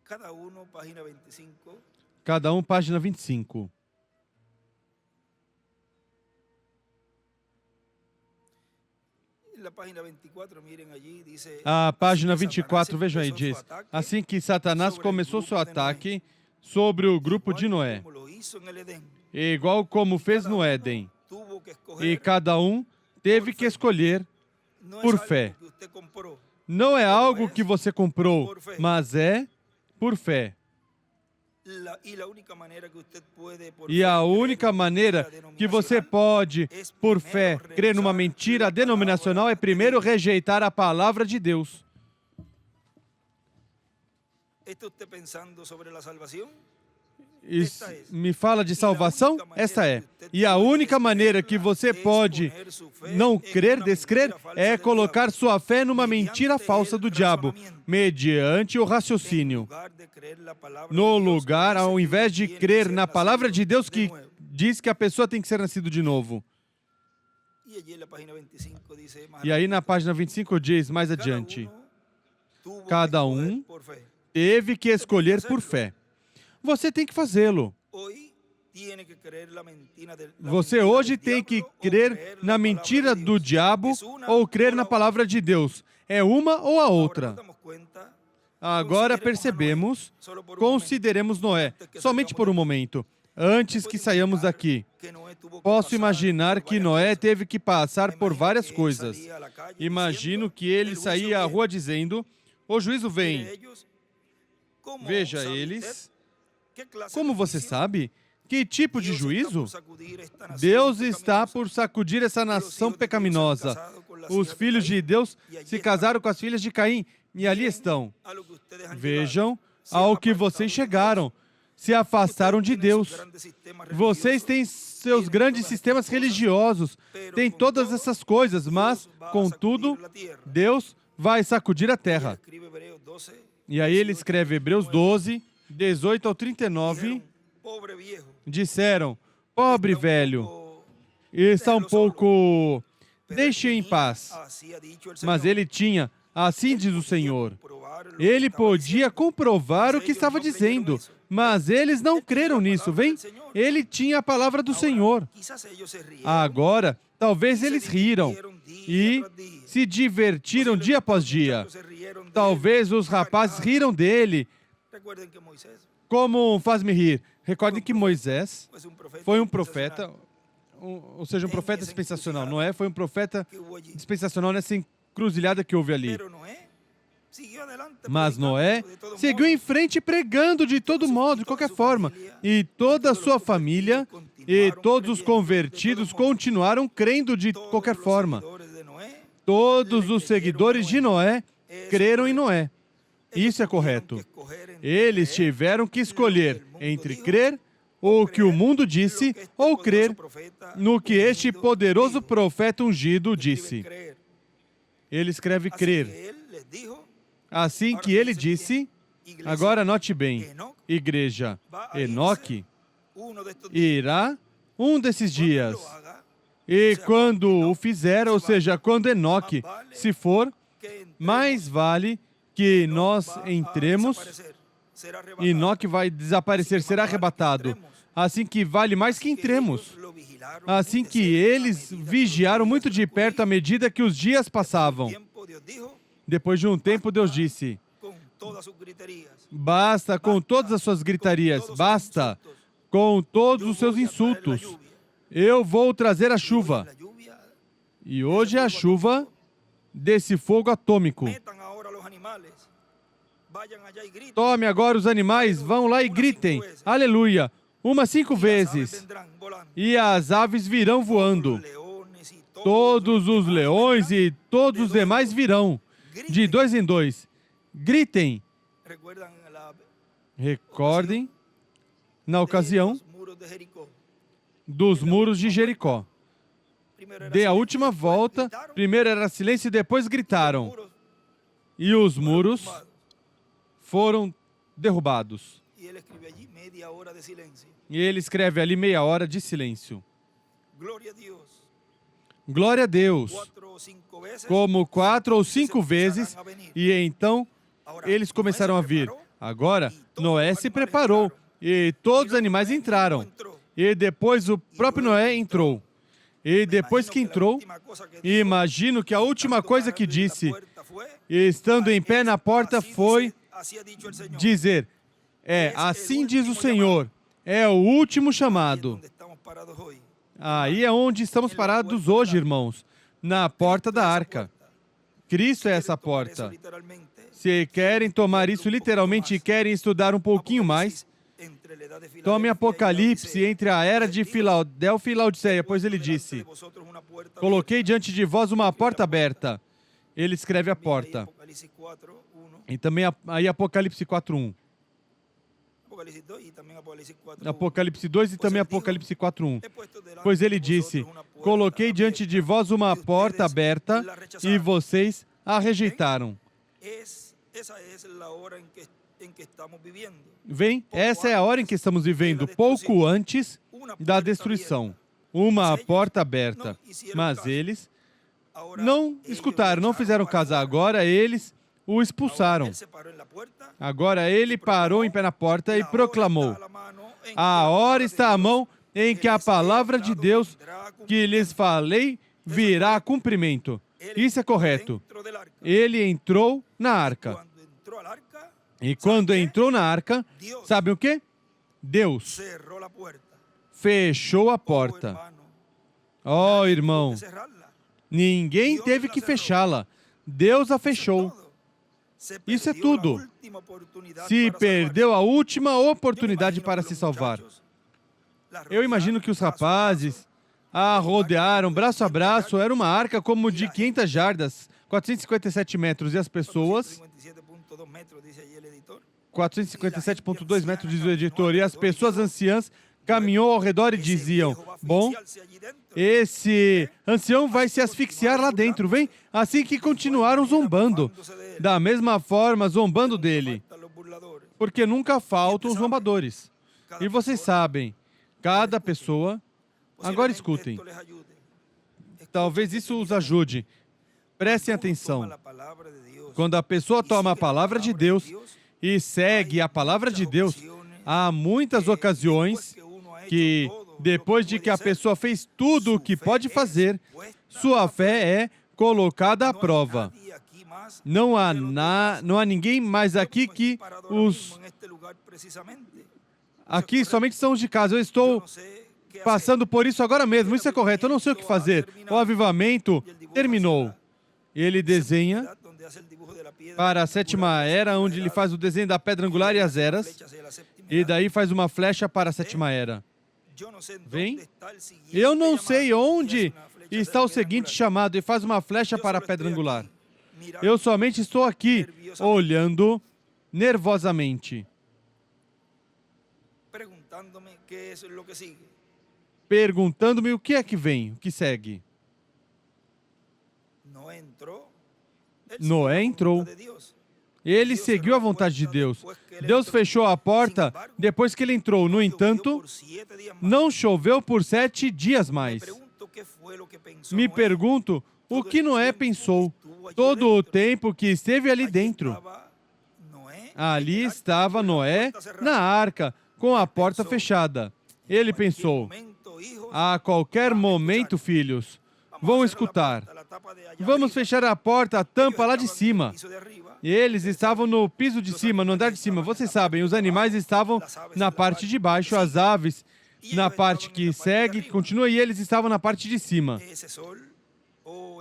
cada um, página 25. A página 24, vejam aí, diz: assim que Satanás começou seu ataque sobre o grupo de Noé, igual como fez no Éden, e cada um teve que escolher por fé. Não é algo que você comprou, mas é por fé. E a única maneira que você pode, por fé, crer numa mentira denominacional é primeiro rejeitar a palavra de Deus. me fala de salvação? Esta é. E a única maneira que você pode não crer, descrer, é colocar sua fé numa mentira falsa do diabo, mediante o raciocínio. No lugar, ao invés de crer na palavra de Deus que diz que a pessoa tem que ser nascido de novo. E aí na página 25 diz mais adiante: cada um teve que escolher por fé. Você tem que fazê-lo. Você hoje tem que crer na mentira do diabo ou crer na palavra de Deus. É uma ou a outra. Agora percebemos, consideremos Noé, somente por um momento, antes que saiamos daqui. Posso imaginar que Noé teve que passar por várias coisas. Imagino que ele saía à rua dizendo: o juízo vem. Veja eles. Como você sabe? Que tipo de juízo? Deus está por sacudir essa nação pecaminosa. Os filhos de Deus se casaram com as filhas de Caim e ali estão. Vejam ao que vocês chegaram. Se afastaram de Deus. Vocês têm seus grandes sistemas religiosos, têm todas essas coisas, mas, contudo, Deus vai sacudir a terra. E aí ele escreve Hebreus 12, 18 ao 39, disseram: pobre velho, está um pouco... deixe em paz. Mas ele tinha, assim diz o Senhor. Ele podia comprovar o que estava dizendo, mas eles não creram nisso, vem? Ele tinha a palavra do Senhor. Agora, talvez eles riram e se divertiram dia após dia. Talvez os rapazes riram dele. Como faz-me rir? Recordem que Moisés foi um profeta, ou seja, um profeta dispensacional. Noé foi um profeta dispensacional nessa encruzilhada que houve ali. Mas Noé seguiu em frente pregando de todo modo, de qualquer forma. E toda a sua família e todos os convertidos continuaram crendo de qualquer forma. Todos os seguidores de Noé creram em Noé. Isso é correto. Eles tiveram que escolher entre crer o que o mundo disse ou crer no que este poderoso profeta ungido disse. Ele escreve crer. Assim que ele disse, agora note bem, igreja, Enoque irá um desses dias. E quando o fizer, ou seja, quando Enoque se for, mais vale que nós entremos. Enoque vai desaparecer, será arrebatado. Assim que vale mais que entremos. Assim que eles vigiaram muito de perto à medida que os dias passavam. Depois de um tempo, Deus disse: basta com todas as suas gritarias, basta com todos os seus insultos. Eu vou trazer a chuva. E hoje é a chuva desse fogo atômico. Tome agora os animais, vão lá e gritem, aleluia, 5 vezes. E as aves virão voando. Todos os leões e todos os demais virão. De 2 em 2. Gritem. Recordem, na ocasião dos muros de Jericó. Dê a última volta. Primeiro era silêncio e depois gritaram. E os muros foram derrubados. E ele escreve ali meia hora de silêncio. Glória a Deus. Como 4 ou 5 vezes, e então eles começaram a vir. Agora, Noé se preparou, e todos os animais entraram. E depois o próprio Noé entrou. E depois que entrou, imagino que a última coisa que disse, estando em pé na porta, foi dizer: assim diz o Senhor, é o último chamado. Aí é onde estamos parados hoje, irmãos, na porta da arca. Cristo é essa porta. Se querem tomar isso literalmente e querem estudar um pouquinho mais, tome Apocalipse entre a era de Filadélfia e Laodiceia, pois ele disse: coloquei diante de vós uma porta aberta. Ele escreve a porta. E também aí Apocalipse 4:1. Apocalipse 2 e também Apocalipse 4:1. Pois ele disse: coloquei diante de vós uma porta aberta e vocês a rejeitaram. Vem, essa é a hora em que estamos vivendo, pouco antes da destruição. Uma porta aberta. Mas eles não escutaram, não fizeram caso. Agora eles o expulsaram. Agora ele parou em pé na porta e proclamou: a hora está à mão em que a palavra de Deus que lhes falei virá a cumprimento. Isso é correto. Ele entrou na arca. E quando entrou na arca, sabe o quê? Deus fechou a porta. Oh, irmão, ninguém teve que fechá-la. Deus a fechou. Isso é tudo. Se perdeu a última oportunidade para se salvar. Eu imagino que os rapazes a rodearam braço a braço. Era uma arca como de 500 jardas, 457 metros. E as pessoas... 457,2 metros, diz o editor. E as pessoas anciãs caminhou ao redor e diziam: bom, esse ancião vai se asfixiar lá dentro, vem? Assim que continuaram zombando. Da mesma forma, zombando dele. Porque nunca faltam os zombadores. E vocês sabem, cada pessoa... Agora escutem. Talvez isso os ajude. Prestem atenção. Quando a pessoa toma a palavra de Deus e segue a palavra de Deus, há muitas ocasiões que, depois de que a pessoa fez tudo o que pode fazer, sua fé é colocada à prova. Não há ninguém mais aqui que os... Aqui somente são os de casa. Eu estou passando por isso agora mesmo. Isso é correto. Eu não sei o que fazer. O avivamento terminou. Ele desenha para a sétima era, onde ele faz o desenho da pedra angular e as eras. E daí faz uma flecha para a sétima era. Vem? Eu não sei onde está o seguinte chamado e faz uma flecha para a pedra angular. Eu somente estou aqui, olhando nervosamente. Perguntando-me o que é que vem, o que segue. Noé entrou. Ele seguiu a vontade de Deus. Deus fechou a porta depois que ele entrou. No entanto, não choveu por 7 dias mais. Me pergunto o que Noé pensou todo o tempo que esteve ali dentro. Ali estava Noé na arca, com a porta fechada. Ele pensou: a qualquer momento, filhos, vão escutar. Vamos fechar a porta, a tampa lá de cima. E eles estavam no piso de cima, no andar de cima. Vocês sabem, os animais estavam na parte de baixo, as aves na parte que segue, que continua, e eles estavam na parte de cima.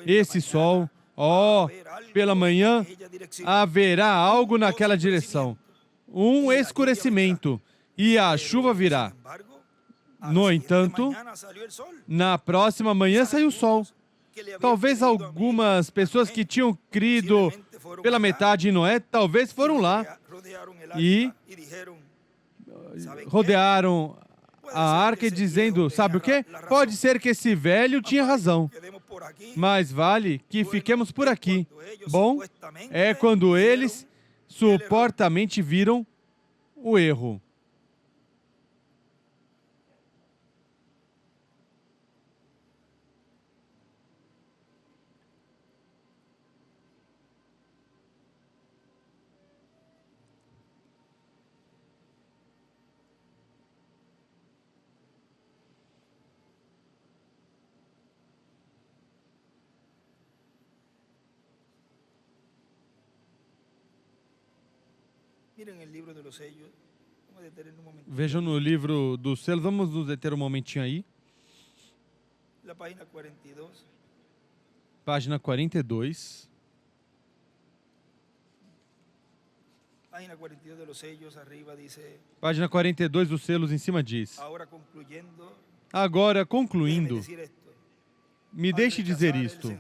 Esse sol, pela manhã, haverá algo naquela direção. Um escurecimento, e a chuva virá. No entanto, na próxima manhã saiu o sol. Talvez algumas pessoas que tinham crido pela metade em Noé, talvez foram lá e rodearam a arca e dizendo: sabe o quê? Pode ser que esse velho tinha razão, mas vale que fiquemos por aqui. Bom, é quando eles supostamente viram o erro. Vejam no livro dos selos, vamos nos deter um momentinho aí. Página 42. Página 42 dos selos em cima diz: agora, concluindo, me deixe dizer isto.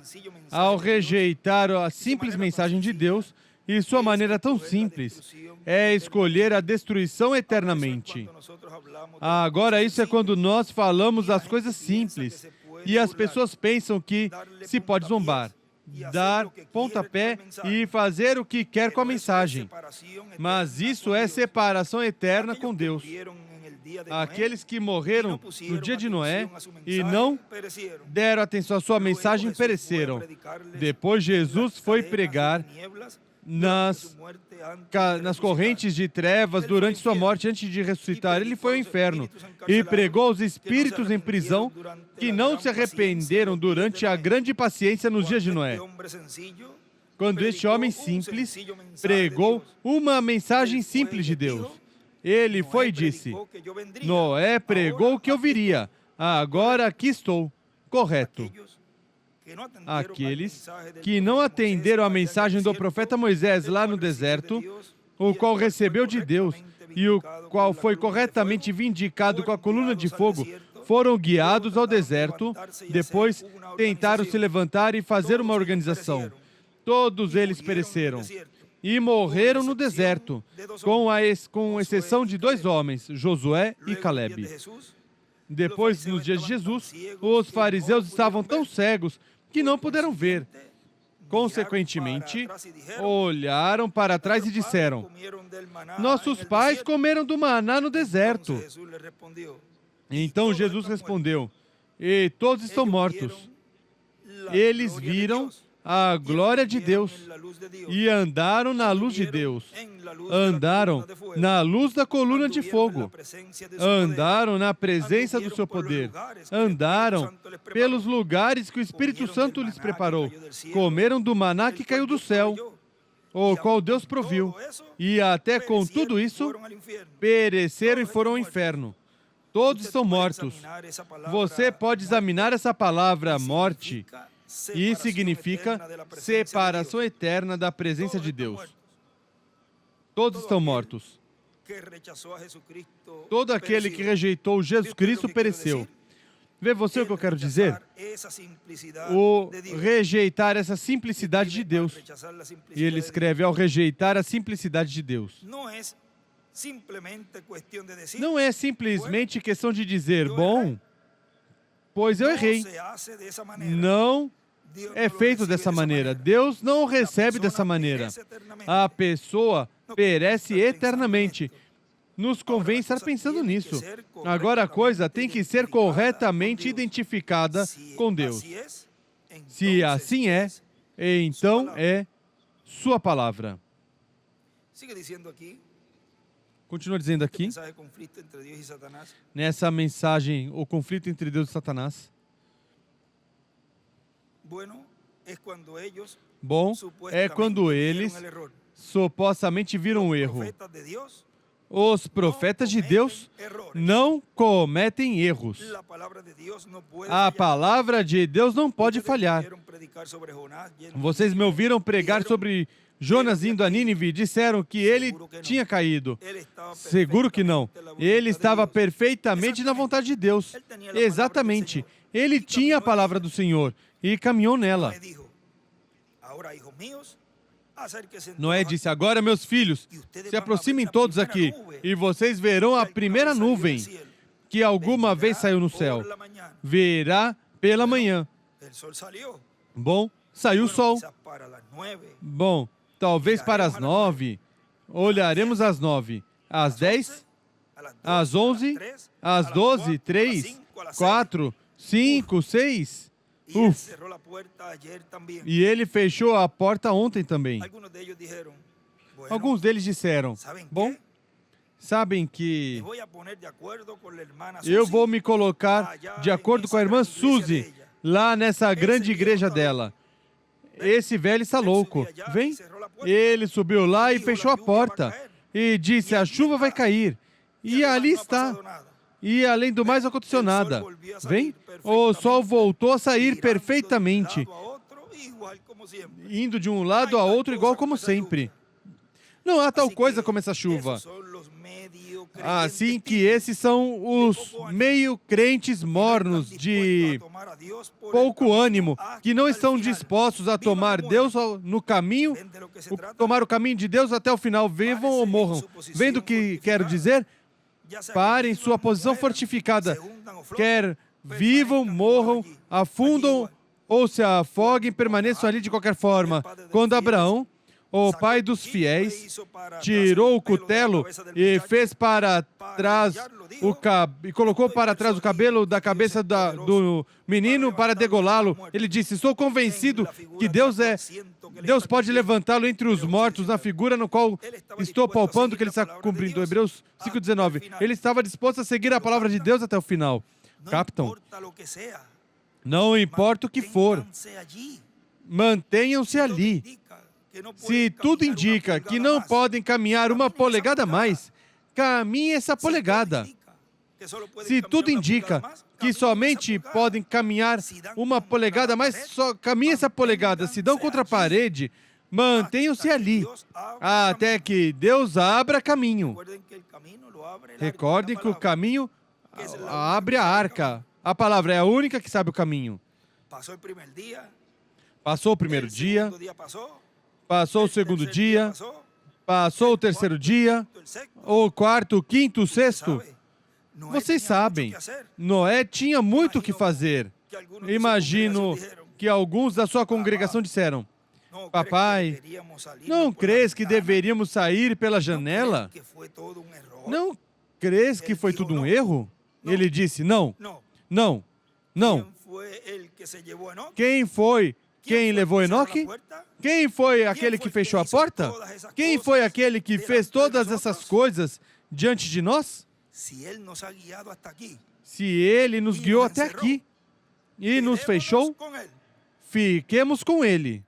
Ao rejeitar a simples mensagem de Deus E sua maneira tão simples é escolher a destruição eternamente. Agora, isso é quando nós falamos as coisas simples. E as pessoas pensam que se pode zombar, dar pontapé e fazer o que quer com a mensagem. Mas isso é separação eterna com Deus. Aqueles que morreram no dia de Noé e não deram atenção à sua mensagem pereceram. Depois Jesus foi pregar nas correntes de trevas durante sua morte, antes de ressuscitar. Ele foi ao inferno e pregou aos espíritos em prisão que não se arrependeram durante a grande paciência nos dias de Noé. Quando este homem simples pregou uma mensagem simples de Deus, ele foi e disse: Noé pregou que eu viria, agora aqui estou. Correto. Aqueles que não atenderam a mensagem do profeta Moisés lá no deserto, o qual recebeu de Deus e o qual foi corretamente vindicado com a coluna de fogo, foram guiados ao deserto, depois tentaram se levantar e fazer uma organização. Todos eles pereceram e morreram no deserto, com exceção de 2 homens, Josué e Caleb. Depois, nos dias de Jesus, os fariseus estavam tão cegos que não puderam ver. Consequentemente, olharam para trás e disseram: nossos pais comeram do maná no deserto. Então Jesus respondeu: e todos estão mortos. Eles viram a glória de Deus e andaram na luz de Deus. Andaram na luz da coluna de fogo. Andaram na presença do seu poder. Andaram pelos lugares que o Espírito Santo lhes preparou. Comeram do maná que caiu do céu, o qual Deus proviu. E até com tudo isso, pereceram e foram ao inferno. Todos estão mortos. Você pode examinar essa palavra morte, e significa separação eterna da presença de Deus. Todos estão mortos. Todo aquele que rejeitou Jesus Cristo pereceu. Vê você o que eu quero dizer? O rejeitar essa simplicidade de Deus. E ele escreve: ao rejeitar a simplicidade de Deus. Não é simplesmente questão de dizer, bom, pois eu errei. Não é feito dessa maneira. Deus não o recebe dessa maneira. A pessoa perece eternamente. Nos convém estar pensando nisso. Agora a coisa tem que ser corretamente identificada com Deus. Se assim é, então é sua palavra. Continua dizendo aqui, nessa mensagem, o conflito entre Deus e Satanás. Bom, é quando eles supostamente viram um erro. Os profetas de Deus não cometem erros. A palavra de Deus não pode falhar. Vocês me ouviram pregar sobre Jonas indo a Nínive e disseram que ele tinha caído. Seguro que não. Ele estava perfeitamente na vontade de Deus. Exatamente. Ele tinha a palavra do Senhor e caminhou nela. Noé disse: agora, meus filhos, se aproximem todos aqui e vocês verão a primeira nuvem que alguma vez saiu no céu. Verá pela manhã. Bom, saiu o sol. Bom, talvez para as 9. Olharemos às 9. Às 10. Às 11. Às 12. 3. 4. 5. 6. E ele fechou a porta ontem também. Alguns deles disseram: bom, sabem que eu vou me colocar de acordo com a irmã Suzy, lá nessa grande igreja dela. Esse velho está louco. Vem. Ele subiu lá e fechou a porta. E disse: a chuva vai cair. E ali está. E, além do mais, não aconteceu nada. Vem? O sol voltou a sair perfeitamente, indo de um lado a outro igual como sempre. Não há tal coisa como essa chuva. Assim que esses são os meio crentes mornos de pouco ânimo, que não estão dispostos a tomar Deus no caminho, tomar o caminho de Deus até o final, vivam ou morram. Vendo o que quero dizer? Parem sua posição fortificada, quer vivam, morram, afundam ou se afoguem, permaneçam ali de qualquer forma. Quando Abraão, o pai dos fiéis, tirou o cutelo e fez para trás e colocou para trás o cabelo da cabeça do menino para degolá-lo. Ele disse: estou convencido que Deus pode levantá-lo entre os mortos, na figura no qual estou palpando que ele está cumprindo. Hebreus 5,19. Ele estava disposto a seguir a palavra de Deus até o final. Captam? Não importa o que for, mantenham-se ali. Se tudo indica que não podem caminhar uma polegada a mais, caminhe essa polegada. Se tudo indica que somente podem caminhar uma polegada a mais, só caminhe essa polegada. Se dão contra a parede, mantenham-se ali, até que Deus abra caminho. Recordem que o caminho abre a arca. A palavra é a única que sabe o caminho. Passou o primeiro dia, passou o segundo dia, passou o terceiro dia, o quarto, o quinto, o sexto. Vocês sabem, Noé tinha muito o que fazer. Imagino que alguns da sua congregação disseram: papai, não crês que deveríamos sair pela janela? Não crês que foi tudo um erro? Ele disse: não, não, não. Quem foi quem levou Enoque? Quem foi aquele que fechou a porta? Quem foi aquele que fez todas essas coisas diante de nós? Se Ele nos guiou até aqui e nos fechou, fiquemos com Ele.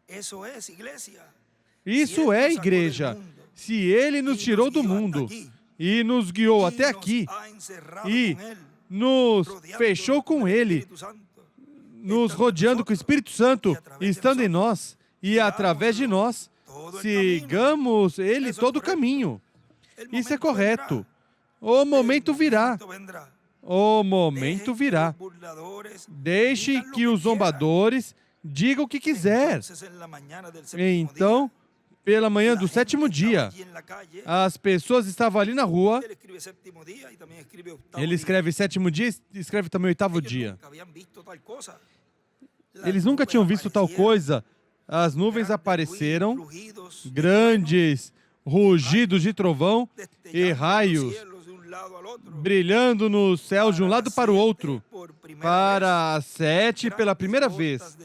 Isso é igreja. Se Ele nos tirou do mundo e nos guiou até aqui e nos fechou com Ele, nos rodeando com o Espírito Santo, estando em nós e através de nós, sigamos Ele todo o caminho. Isso é correto. O momento virá. O momento virá. Deixe que os zombadores digam o que quiser. Então, pela manhã do sétimo dia, as pessoas estavam ali na rua. Ele escreve sétimo dia e escreve também oitavo dia. Eles nunca tinham visto tal coisa. As nuvens apareceram, grandes rugidos de trovão e raios brilhando no céu de um lado para o outro. Para as 7, pela primeira vez,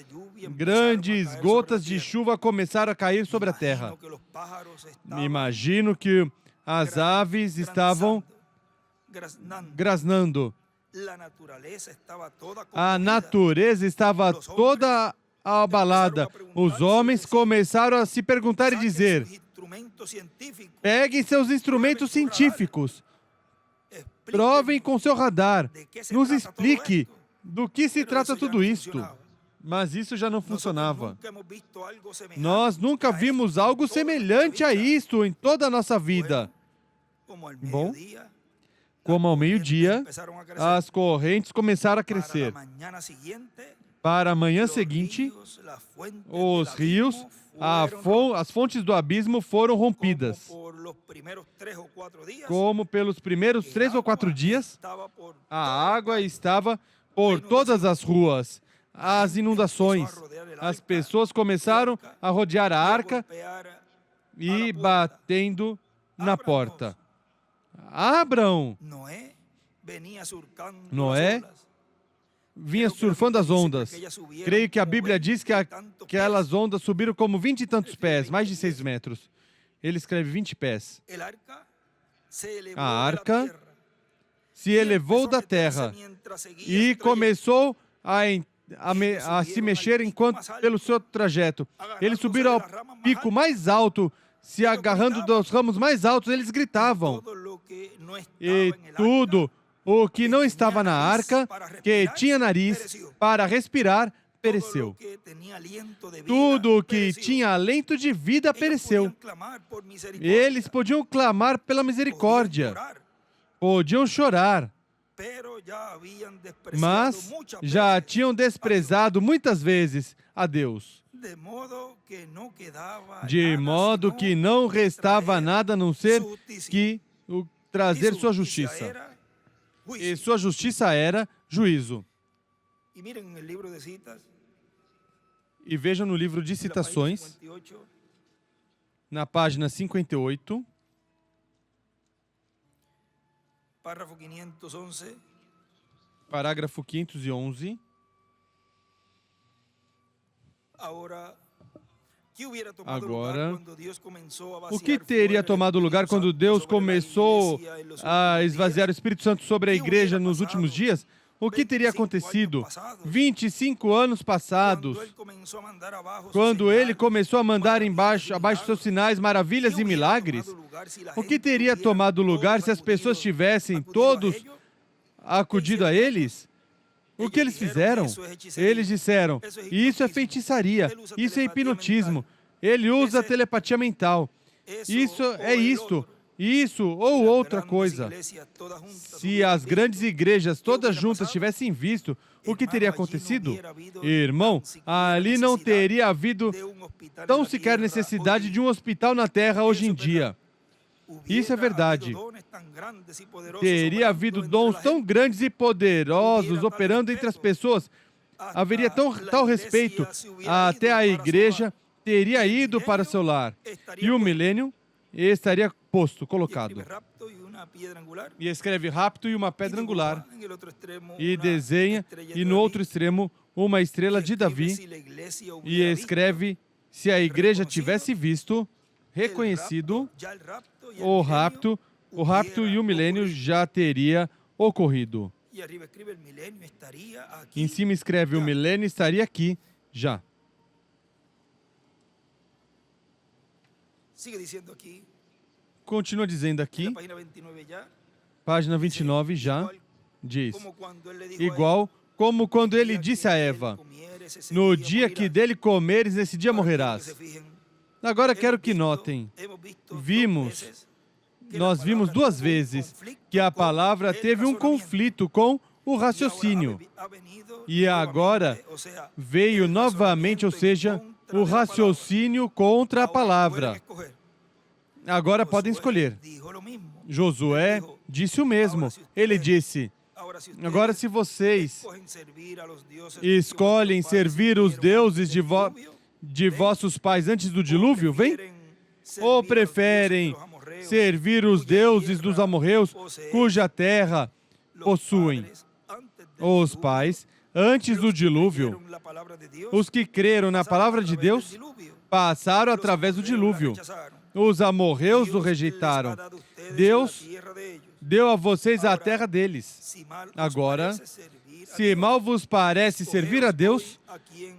grandes gotas de chuva começaram a cair sobre a terra. Imagino que as aves estavam grasnando. A natureza estava toda abalada. Os homens começaram a se perguntar e dizer: peguem seus instrumentos científicos, provem com seu radar, nos explique do que se trata tudo isto. Mas isso já não funcionava. Nós nunca vimos algo semelhante a isto em toda a nossa vida. Bom, como ao meio-dia, as correntes começaram a crescer. Para a manhã seguinte, os rios, as fontes do abismo foram rompidas. Como pelos primeiros 3 ou 4 dias, a água estava por todas as ruas, as inundações. As pessoas começaram a rodear a arca e batendo na porta. Abram! Noé vinha surfando as ondas. Creio que a Bíblia diz que aquelas ondas subiram como 20 e tantos pés, mais de 6 metros. Ele escreve 20 pés. A arca se elevou da terra e começou a se mexer pelo seu trajeto. Eles subiram ao pico mais alto, se agarrando dos ramos mais altos, eles gritavam. E tudo o que não estava na arca, que tinha nariz para respirar, pereceu. Tudo o que tinha alento de vida pereceu. Eles podiam clamar pela misericórdia. Podiam chorar, mas já tinham desprezado muitas vezes a Deus. De modo que não restava nada a não ser que trazer sua justiça. E sua justiça era juízo. E vejam no livro de Citações, na página 58, parágrafo 511. Agora, o que teria tomado lugar quando Deus começou a esvaziar o Espírito Santo sobre a igreja nos últimos dias? O que teria acontecido 25 anos passados, quando ele começou a mandar abaixo seus sinais, maravilhas e milagres? O que teria tomado lugar se as pessoas tivessem todos acudido a eles? O que eles fizeram? Eles disseram, isso é feitiçaria, isso é hipnotismo, ele usa telepatia mental, isso é isto, isso ou outra coisa. Se as grandes igrejas todas juntas tivessem visto, o que teria acontecido? Irmão, ali não teria havido tão sequer necessidade de um hospital na Terra hoje em dia. Isso é verdade. Teria havido dons tão grandes e poderosos operando entre as pessoas. Haveria tal respeito. Até a igreja teria ido para seu lar. E o milênio estaria colocado. E escreve rapto e uma pedra angular. E desenha, e no outro extremo, uma estrela de Davi. E escreve, se a igreja tivesse visto, reconhecido, o rapto e o milênio já teria ocorrido. Em cima escreve, o milênio estaria aqui já. Continua dizendo aqui, página 29 já, diz, igual como quando ele disse a Eva, no dia que dele comeres, nesse dia morrerás. Agora quero que notem, nós vimos 2 vezes que a palavra teve um conflito com o raciocínio. E agora veio novamente, ou seja, o raciocínio contra a palavra. Agora podem escolher. Josué disse o mesmo. Ele disse, agora se vocês escolhem servir os deuses de vossos pais antes do dilúvio, vem? Ou preferem servir os deuses dos amorreus, cuja terra possuem? Os pais, antes do dilúvio, os que creram na palavra de Deus, passaram através do dilúvio. Os amorreus o rejeitaram. Deus deu a vocês a terra deles. Agora, se mal vos parece servir a Deus,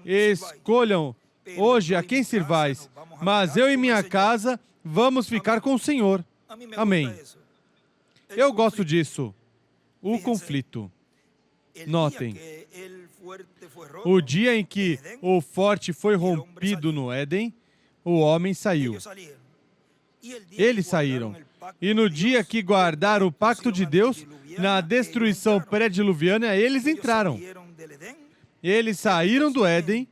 escolham hoje a quem sirvais, mas eu e minha casa vamos ficar com o Senhor. Amém. Eu gosto disso. O conflito. Notem, o dia em que o forte foi rompido no Éden, o homem saiu. Eles saíram. E no dia que guardaram o pacto de Deus, na destruição pré-diluviana, eles entraram. Eles saíram do Éden,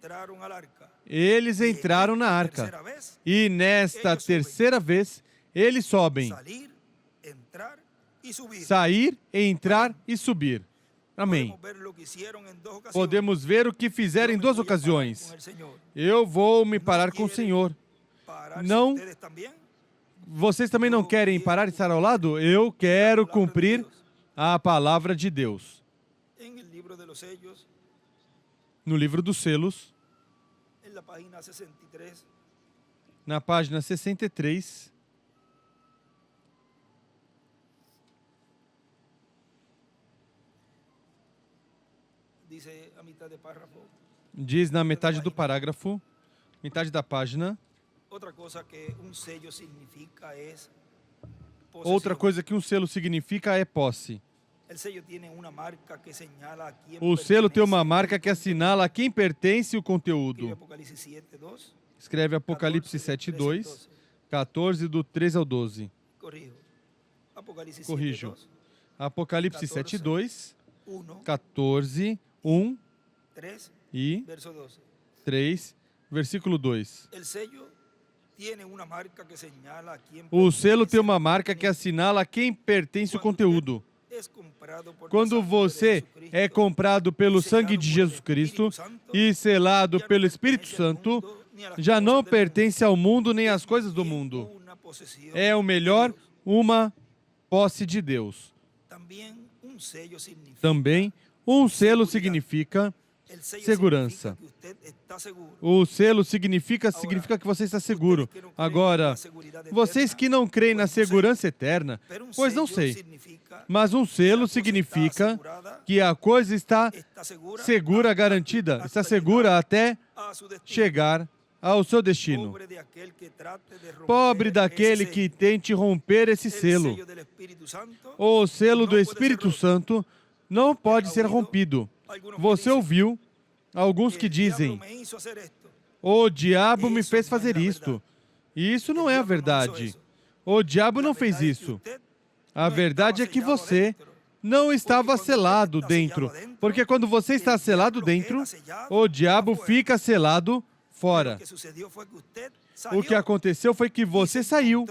eles entraram na arca. E nesta terceira vez, eles sobem. Sair, entrar e subir. Amém. Podemos ver o que fizeram em 2 ocasiões. Eu vou me parar com o Senhor. Não. Vocês também não querem parar de estar ao lado? Eu quero cumprir a palavra de Deus. No livro dos selos, na página 63, diz na metade do parágrafo, metade da página, outra coisa que um selo significa é posse. O selo tem uma marca que assinala a quem pertence o conteúdo. Escreve Apocalipse 7:2, 14, do 13 ao 12. Corrijo. Apocalipse 7:2, 14, 1 e 3, versículo 2. O selo tem uma marca que assinala a quem pertence o conteúdo. Quando você é comprado pelo sangue de Jesus Cristo e selado pelo Espírito Santo, já não pertence ao mundo nem às coisas do mundo. É o melhor, uma posse de Deus. Também, um selo significa segurança. O selo significa que você está seguro. Agora, vocês que não creem na segurança eterna, pois não sei. Mas um selo significa que a coisa está segura, garantida, está segura até chegar ao seu destino. Pobre daquele que tente romper esse selo. O selo do Espírito Santo não pode ser rompido. Você ouviu alguns que dizem: o diabo me fez fazer isto. E isso não é a verdade. O diabo não fez isso. A verdade é que você não estava selado dentro. Porque quando você está selado dentro, o diabo fica selado fora. O que aconteceu foi que você saiu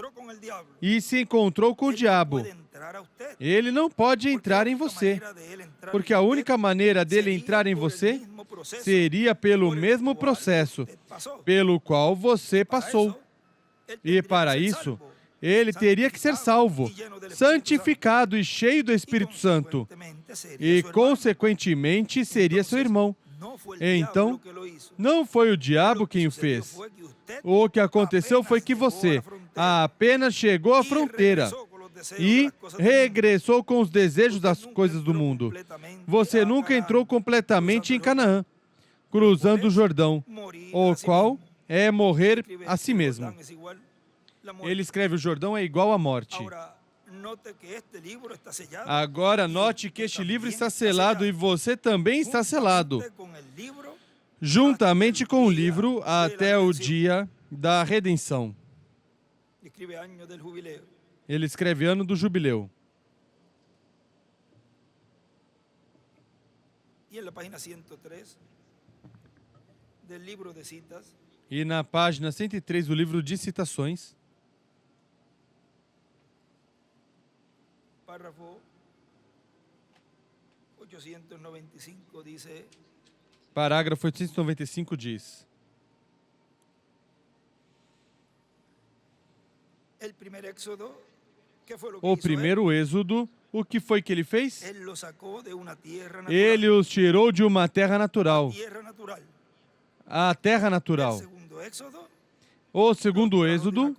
e se encontrou com o diabo. Ele não pode entrar em você, porque a única maneira dele entrar em você seria pelo mesmo processo pelo qual você passou. E para isso, ele teria que ser salvo, santificado e cheio do Espírito Santo. E, consequentemente, seria seu irmão. Então, não foi o diabo quem o fez. O que aconteceu foi que você apenas chegou à fronteira e regressou com os desejos das coisas do mundo. Você nunca entrou completamente em Canaã, cruzando o Jordão, o qual é morrer a si mesmo. Ele escreve: o Jordão é igual à morte. Agora, note que este livro está selado e você também está selado, juntamente com o livro, até o dia da redenção. Ele escreve ano do jubileu. E na página 103 do livro de citações, parágrafo 895 diz: o primeiro êxodo, o que foi que ele fez? Ele os tirou de uma terra natural. A terra natural. O segundo êxodo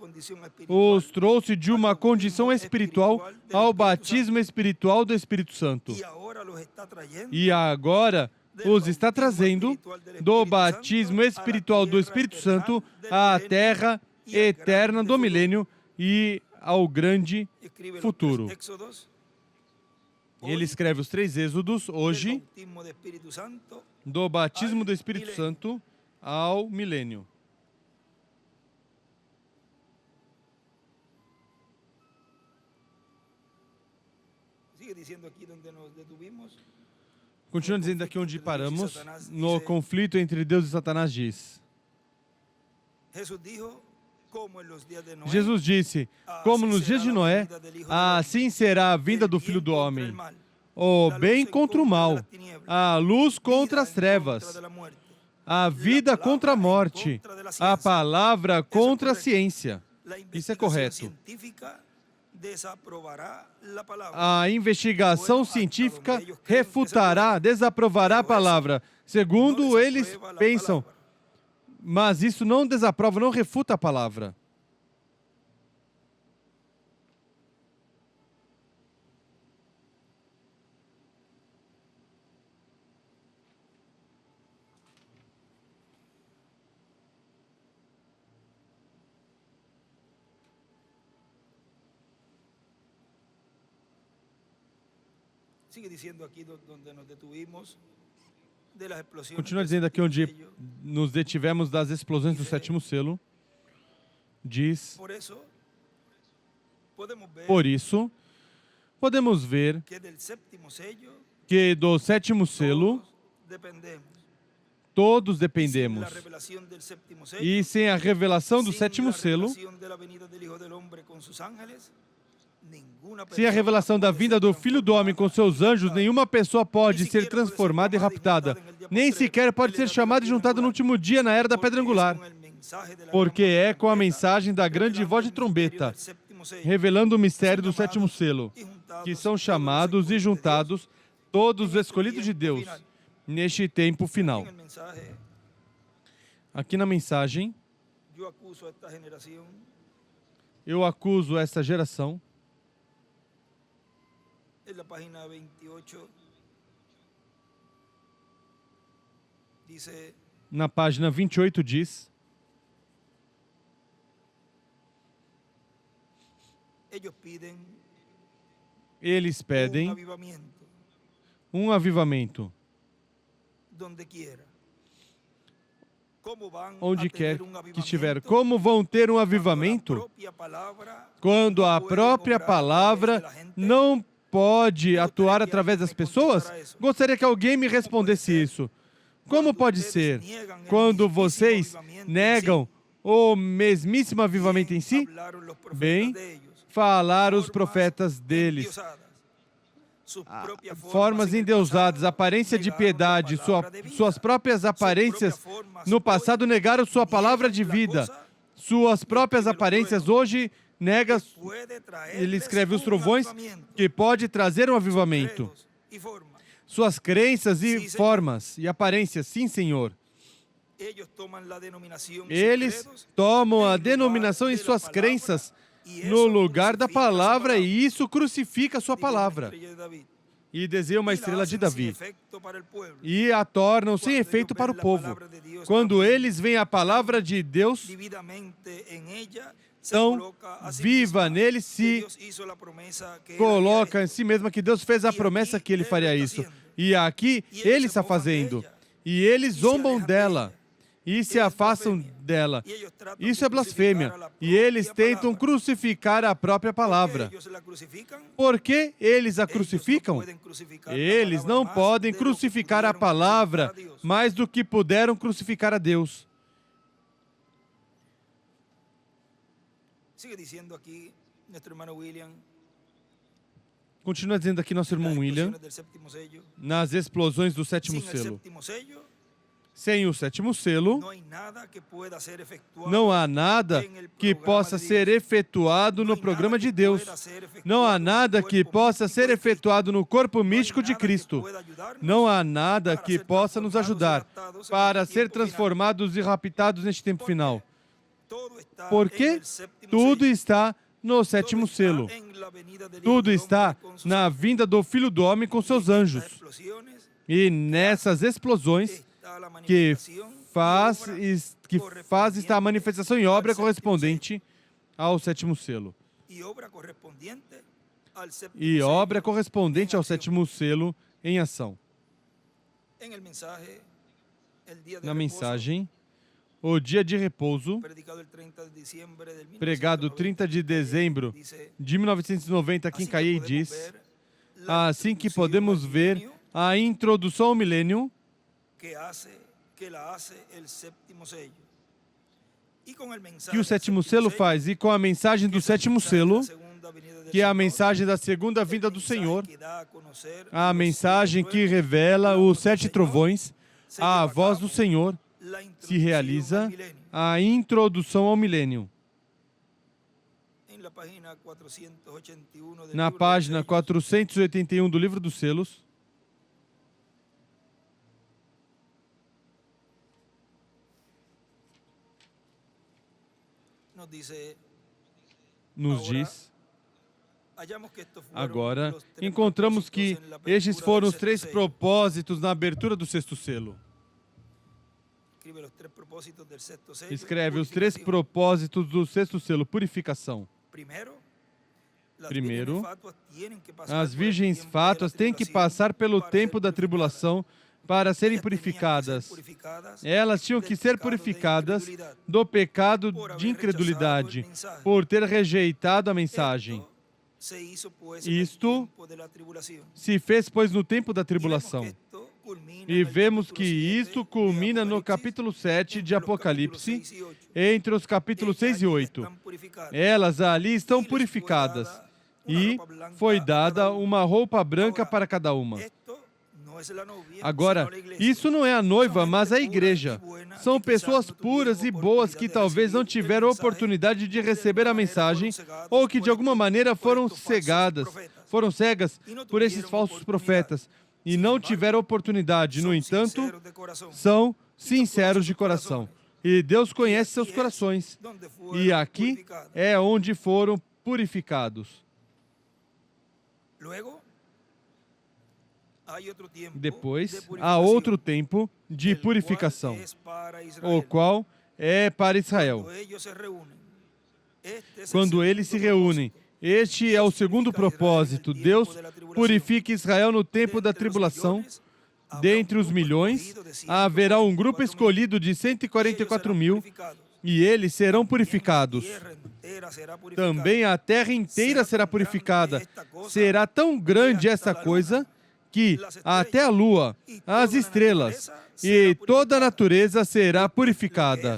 os trouxe de uma condição espiritual ao batismo espiritual do Espírito Santo. E agora os está trazendo do batismo espiritual do Espírito Santo à terra eterna do milênio e ao grande futuro. Ele escreve os 3 êxodos hoje, do batismo do Espírito Santo ao milênio. Continua dizendo aqui onde paramos, no conflito entre Deus e Satanás, diz: Jesus disse, como nos dias de Noé, assim será a vinda do Filho do Homem. O bem contra o mal, a luz contra as trevas, a vida contra a morte, a palavra contra a ciência. Isso é correto. A investigação científica refutará, desaprovará a palavra, segundo eles pensam. Mas isso não desaprova, não refuta a palavra. Continua dizendo aqui onde nos detivemos das explosões do 7º selo. Diz: por isso, podemos ver que do sétimo selo todos dependemos. E sem a revelação do sétimo selo, sem a revelação da vinda do Filho do Homem com seus anjos, nenhuma pessoa pode ser transformada e raptada. Nem sequer pode ser chamada e juntada no último dia, na era da pedra angular. Porque é com a mensagem da grande voz de trombeta, revelando o mistério do sétimo selo, que são chamados e juntados todos os escolhidos de Deus, neste tempo final. Aqui na mensagem, eu acuso esta geração. Na página 28 diz: eles pedem um avivamento. Onde quer que estiver. Como vão ter um avivamento quando a própria palavra não pode atuar através das pessoas? Gostaria que alguém me respondesse isso. Como pode ser quando vocês negam o mesmíssimo avivamento em si? Bem, falaram os profetas deles. Formas endeusadas, aparência de piedade, suas próprias aparências no passado negaram sua palavra de vida. Suas próprias aparências hoje negam. Ele escreve os trovões que pode trazer um avivamento. Suas crenças e formas e aparências, sim, Senhor. Eles tomam a denominação em suas crenças no lugar da palavra, e isso crucifica a sua palavra. E desenha uma estrela de Davi. E a tornam sem efeito para o povo. Quando eles veem a palavra de Deus, então, viva nele, se coloca em si mesma que Deus fez a promessa que ele faria isso. E aqui, ele está fazendo. E eles zombam dela. E se afastam dela. Isso é blasfêmia. E eles tentam crucificar a própria palavra. Por que eles a crucificam? Eles não podem crucificar a palavra mais do que puderam crucificar a Deus. Continua dizendo aqui nosso irmão William, nas explosões do sétimo selo. Sem o sétimo selo, não há nada que possa ser efetuado no programa de Deus. Não há nada que possa ser efetuado no corpo místico de Cristo. Não há nada que possa nos ajudar para ser transformados e raptados neste tempo final. Porque tudo está no sétimo selo. Tudo está na vinda do Filho do Homem com seus anjos. E nessas explosões que faz está a manifestação em obra correspondente ao sétimo selo. E obra correspondente ao sétimo selo em ação. Na mensagem, o dia de repouso, pregado 30 de dezembro de 1990 aqui em Caiei, diz: assim que podemos ver a introdução ao milênio, que o sétimo selo faz, e com a mensagem do sétimo selo, que é a mensagem da segunda vinda do Senhor, a mensagem que revela os 7 trovões, a voz do Senhor, se realiza a introdução ao milênio. Na página 481 do Livro dos Selos, nos diz: agora, encontramos que estes foram os 3 propósitos na abertura do sexto selo. Escreve os 3 propósitos do sexto selo: purificação. Primeiro, as virgens fátuas têm que passar pelo tempo da tribulação para serem purificadas. Elas tinham que ser purificadas do pecado de incredulidade, por ter rejeitado a mensagem. Isto se fez, pois, no tempo da tribulação. E vemos que isto culmina no capítulo 7 de Apocalipse, entre os capítulos 6 e 8. Elas ali estão purificadas, e foi dada uma roupa branca para cada uma. Agora, isso não é a noiva, mas a igreja. São pessoas puras e boas que talvez não tiveram oportunidade de receber a mensagem ou que de alguma maneira foram cegas por esses falsos profetas e não tiveram oportunidade. No entanto, são sinceros de coração. E Deus conhece seus corações. E aqui é onde foram purificados. Depois, há outro tempo de purificação, o qual é para Israel. Quando eles se reúnem, este é o segundo propósito. Deus purifica Israel no tempo da tribulação. Dentre os milhões, haverá um grupo escolhido de 144 mil, e eles serão purificados. Também a terra inteira será purificada. Será tão grande essa coisa que até a lua, as estrelas e toda a natureza será purificada.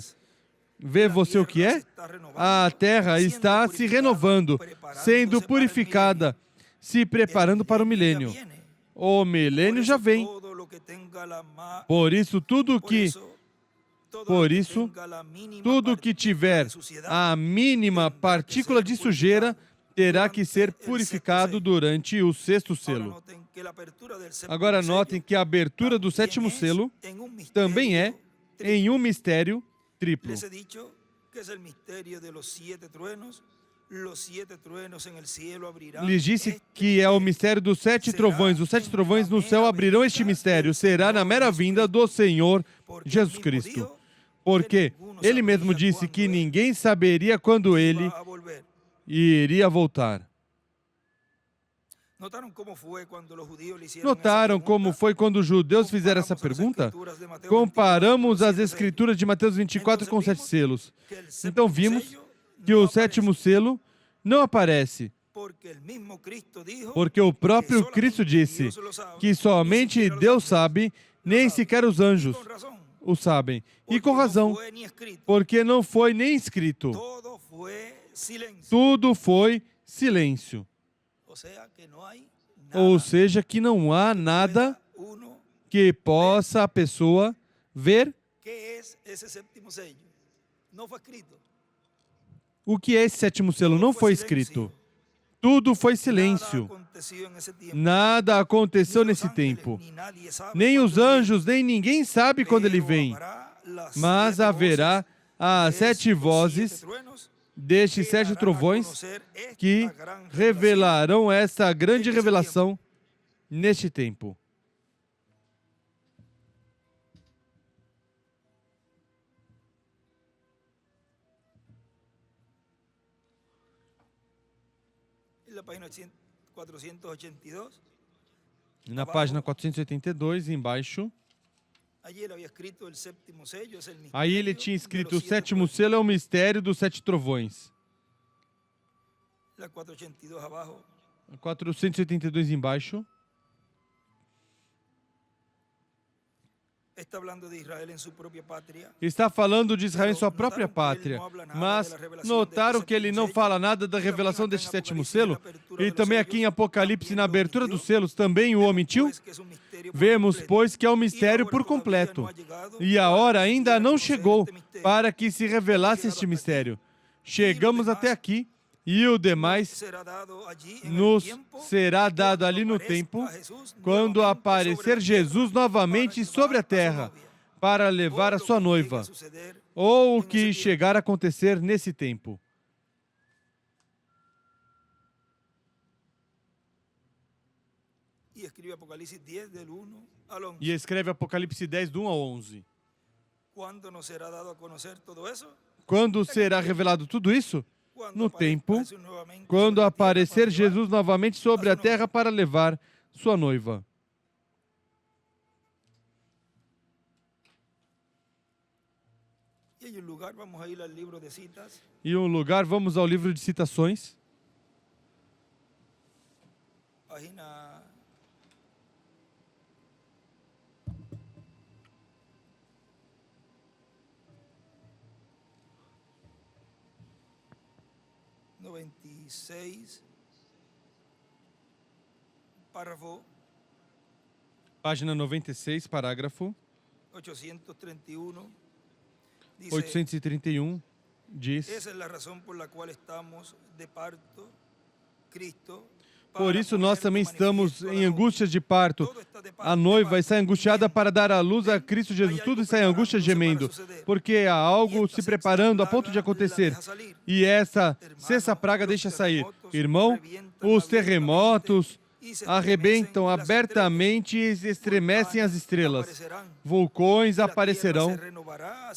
Vê você o que é? A terra está se renovando, sendo purificada, se preparando para o milênio. O milênio já vem. Por isso, tudo que tiver a mínima partícula de sujeira terá que ser purificado durante o sexto selo. Agora notem que a abertura do sétimo selo também é em um mistério triplo. Lhes disse que é o mistério dos 7 trovões. Os 7 trovões no céu abrirão este mistério. Será na mera vinda do Senhor Jesus Cristo. Porque ele mesmo disse que ninguém saberia quando ele iria voltar. Notaram como foi quando os judeus fizeram essa pergunta? Comparamos as escrituras de Mateus 24 com os 7 selos. Então vimos que o sétimo selo não aparece, porque o próprio Cristo disse que somente Deus sabe, nem sequer os anjos o sabem. E com razão, porque não foi nem escrito. Tudo foi silêncio. Ou seja, que não há nada que possa a pessoa ver. O que é esse sétimo selo? Não foi escrito. Tudo foi silêncio. Nada aconteceu nesse tempo. Nem os anjos, nem ninguém sabe quando ele vem. Mas haverá as 7 vozes destes 7 trovões que revelarão essa grande revelação neste tempo. Na página 482, embaixo, aí ele tinha escrito: o sétimo selo é o mistério dos 7 trovões. 482 embaixo. Está falando de Israel em sua própria pátria, mas notaram que ele não fala nada da revelação deste sétimo selo? E também aqui em Apocalipse, na abertura dos selos, também o omitiu? Vemos, pois, que é um mistério por completo. E a hora ainda não chegou para que se revelasse este mistério. Chegamos até aqui e o demais nos será dado ali no tempo, quando aparecer Jesus novamente sobre a terra, para levar a sua noiva, ou o que chegar a acontecer nesse tempo. E escreve Apocalipse 10, do 1 ao 11. Quando será revelado tudo isso? No tempo, quando aparecer Jesus novamente sobre a terra para levar sua noiva. E um lugar, vamos ao livro de citações. Página 96, párrafo Página 96, parágrafo 831, dice: 831, diz: Essa é a razão por la qual estamos de parto, Cristo. Por isso nós também estamos em angústias de parto. A noiva está angustiada para dar à luz a Cristo Jesus. Tudo está em angústia gemendo, porque há algo se preparando a ponto de acontecer. E essa sexta praga deixa sair. Irmão, os terremotos arrebentam abertamente e estremecem as estrelas. Vulcões aparecerão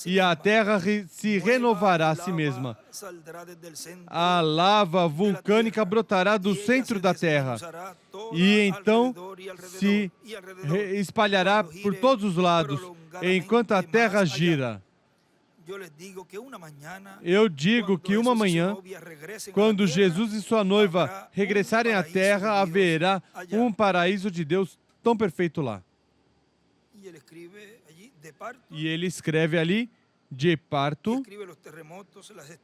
e a terra se renovará a si mesma. A lava vulcânica brotará do centro da terra e então se espalhará por todos os lados, enquanto a terra gira. Eu digo que uma manhã, quando Jesus e sua noiva regressarem à terra, haverá um paraíso de Deus tão perfeito lá. E ele escreve ali, de parto,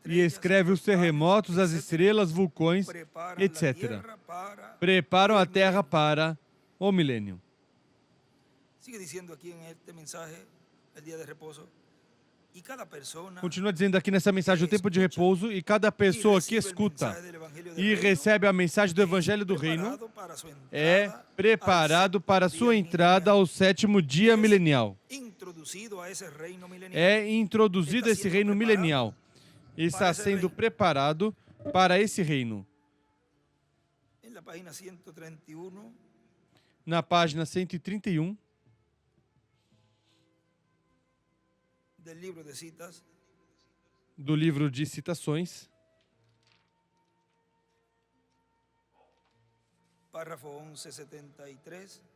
e escreve os terremotos, as estrelas, vulcões, etc. Preparam a terra para o milênio. Continua dizendo aqui nessa mensagem o tempo de repouso, e cada pessoa que escuta e recebe a mensagem do Evangelho do Reino é preparado para a sua entrada ao sétimo dia milenial. É introduzido a esse reino milenial. Está sendo preparado para esse reino. Na página 131, do livro de citações,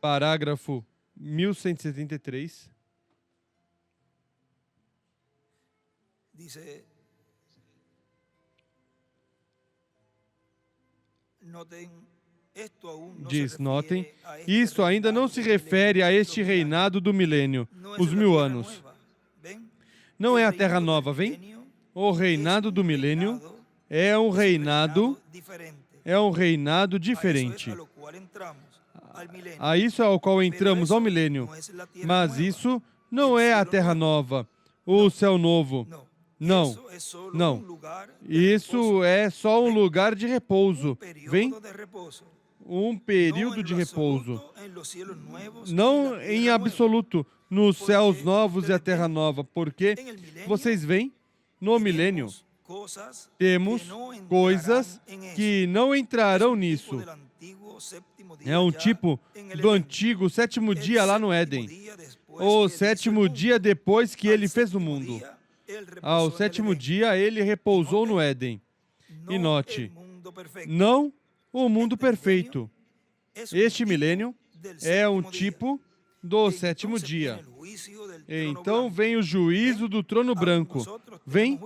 parágrafo 1173, diz, notem, isto ainda não se refere a este reinado do milênio, os 1000 anos. Não é a terra nova, vem? O reinado do milênio é um reinado diferente. A isso ao qual entramos ao milênio. Mas isso não é a terra nova, o céu novo. Não, não. Isso é só um lugar de repouso. Vem? Um período de repouso. Não em absoluto, nos céus novos e a terra nova, porque vocês veem, no milênio, temos coisas que não entrarão nisso. É um tipo do antigo sétimo dia lá no Éden. O sétimo dia depois que ele fez o mundo. Ao sétimo dia ele repousou no Éden. E note, não o mundo perfeito. Este milênio é um tipo do sétimo dia. Então vem o juízo do trono branco. Vem?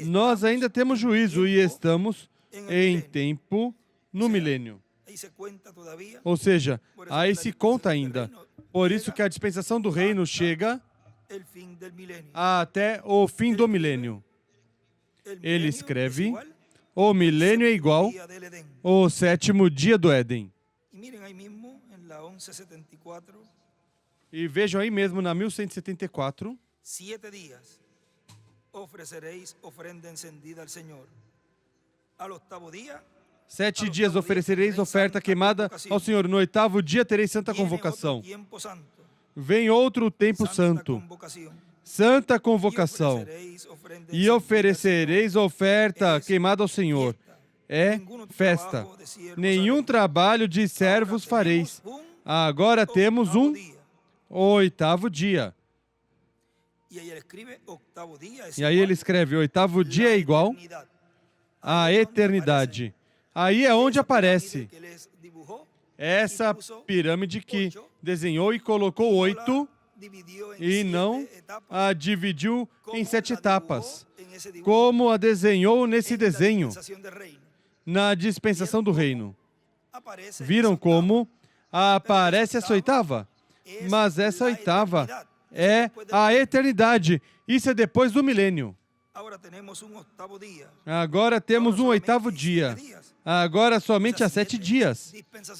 Nós ainda temos juízo e estamos em tempo no milênio. Ou seja, aí se conta ainda. Por isso que a dispensação do reino chega até o fim do milênio. Ele escreve, o milênio é igual ao sétimo dia do Éden. E vejam aí mesmo na 1174, 7 dias oferecereis ofrenda encendida ao Senhor. Al octavo dia, 7 dias oferecereis oferta queimada ao Senhor. No 8º dia tereis santa convocação. Vem outro tempo santo, santa convocação, e oferecereis oferta queimada ao Senhor. É festa. Nenhum trabalho de servos fareis. Agora temos um 8º dia. E aí ele escreve, 8º dia é igual à eternidade. Aí é onde aparece essa pirâmide que desenhou e colocou 8 e não a dividiu em 7 etapas, como a desenhou nesse desenho, na dispensação do reino. Viram como aparece essa oitava? Mas essa oitava é a eternidade. Isso é depois do milênio. Agora temos um oitavo dia. Agora somente há 7 dias.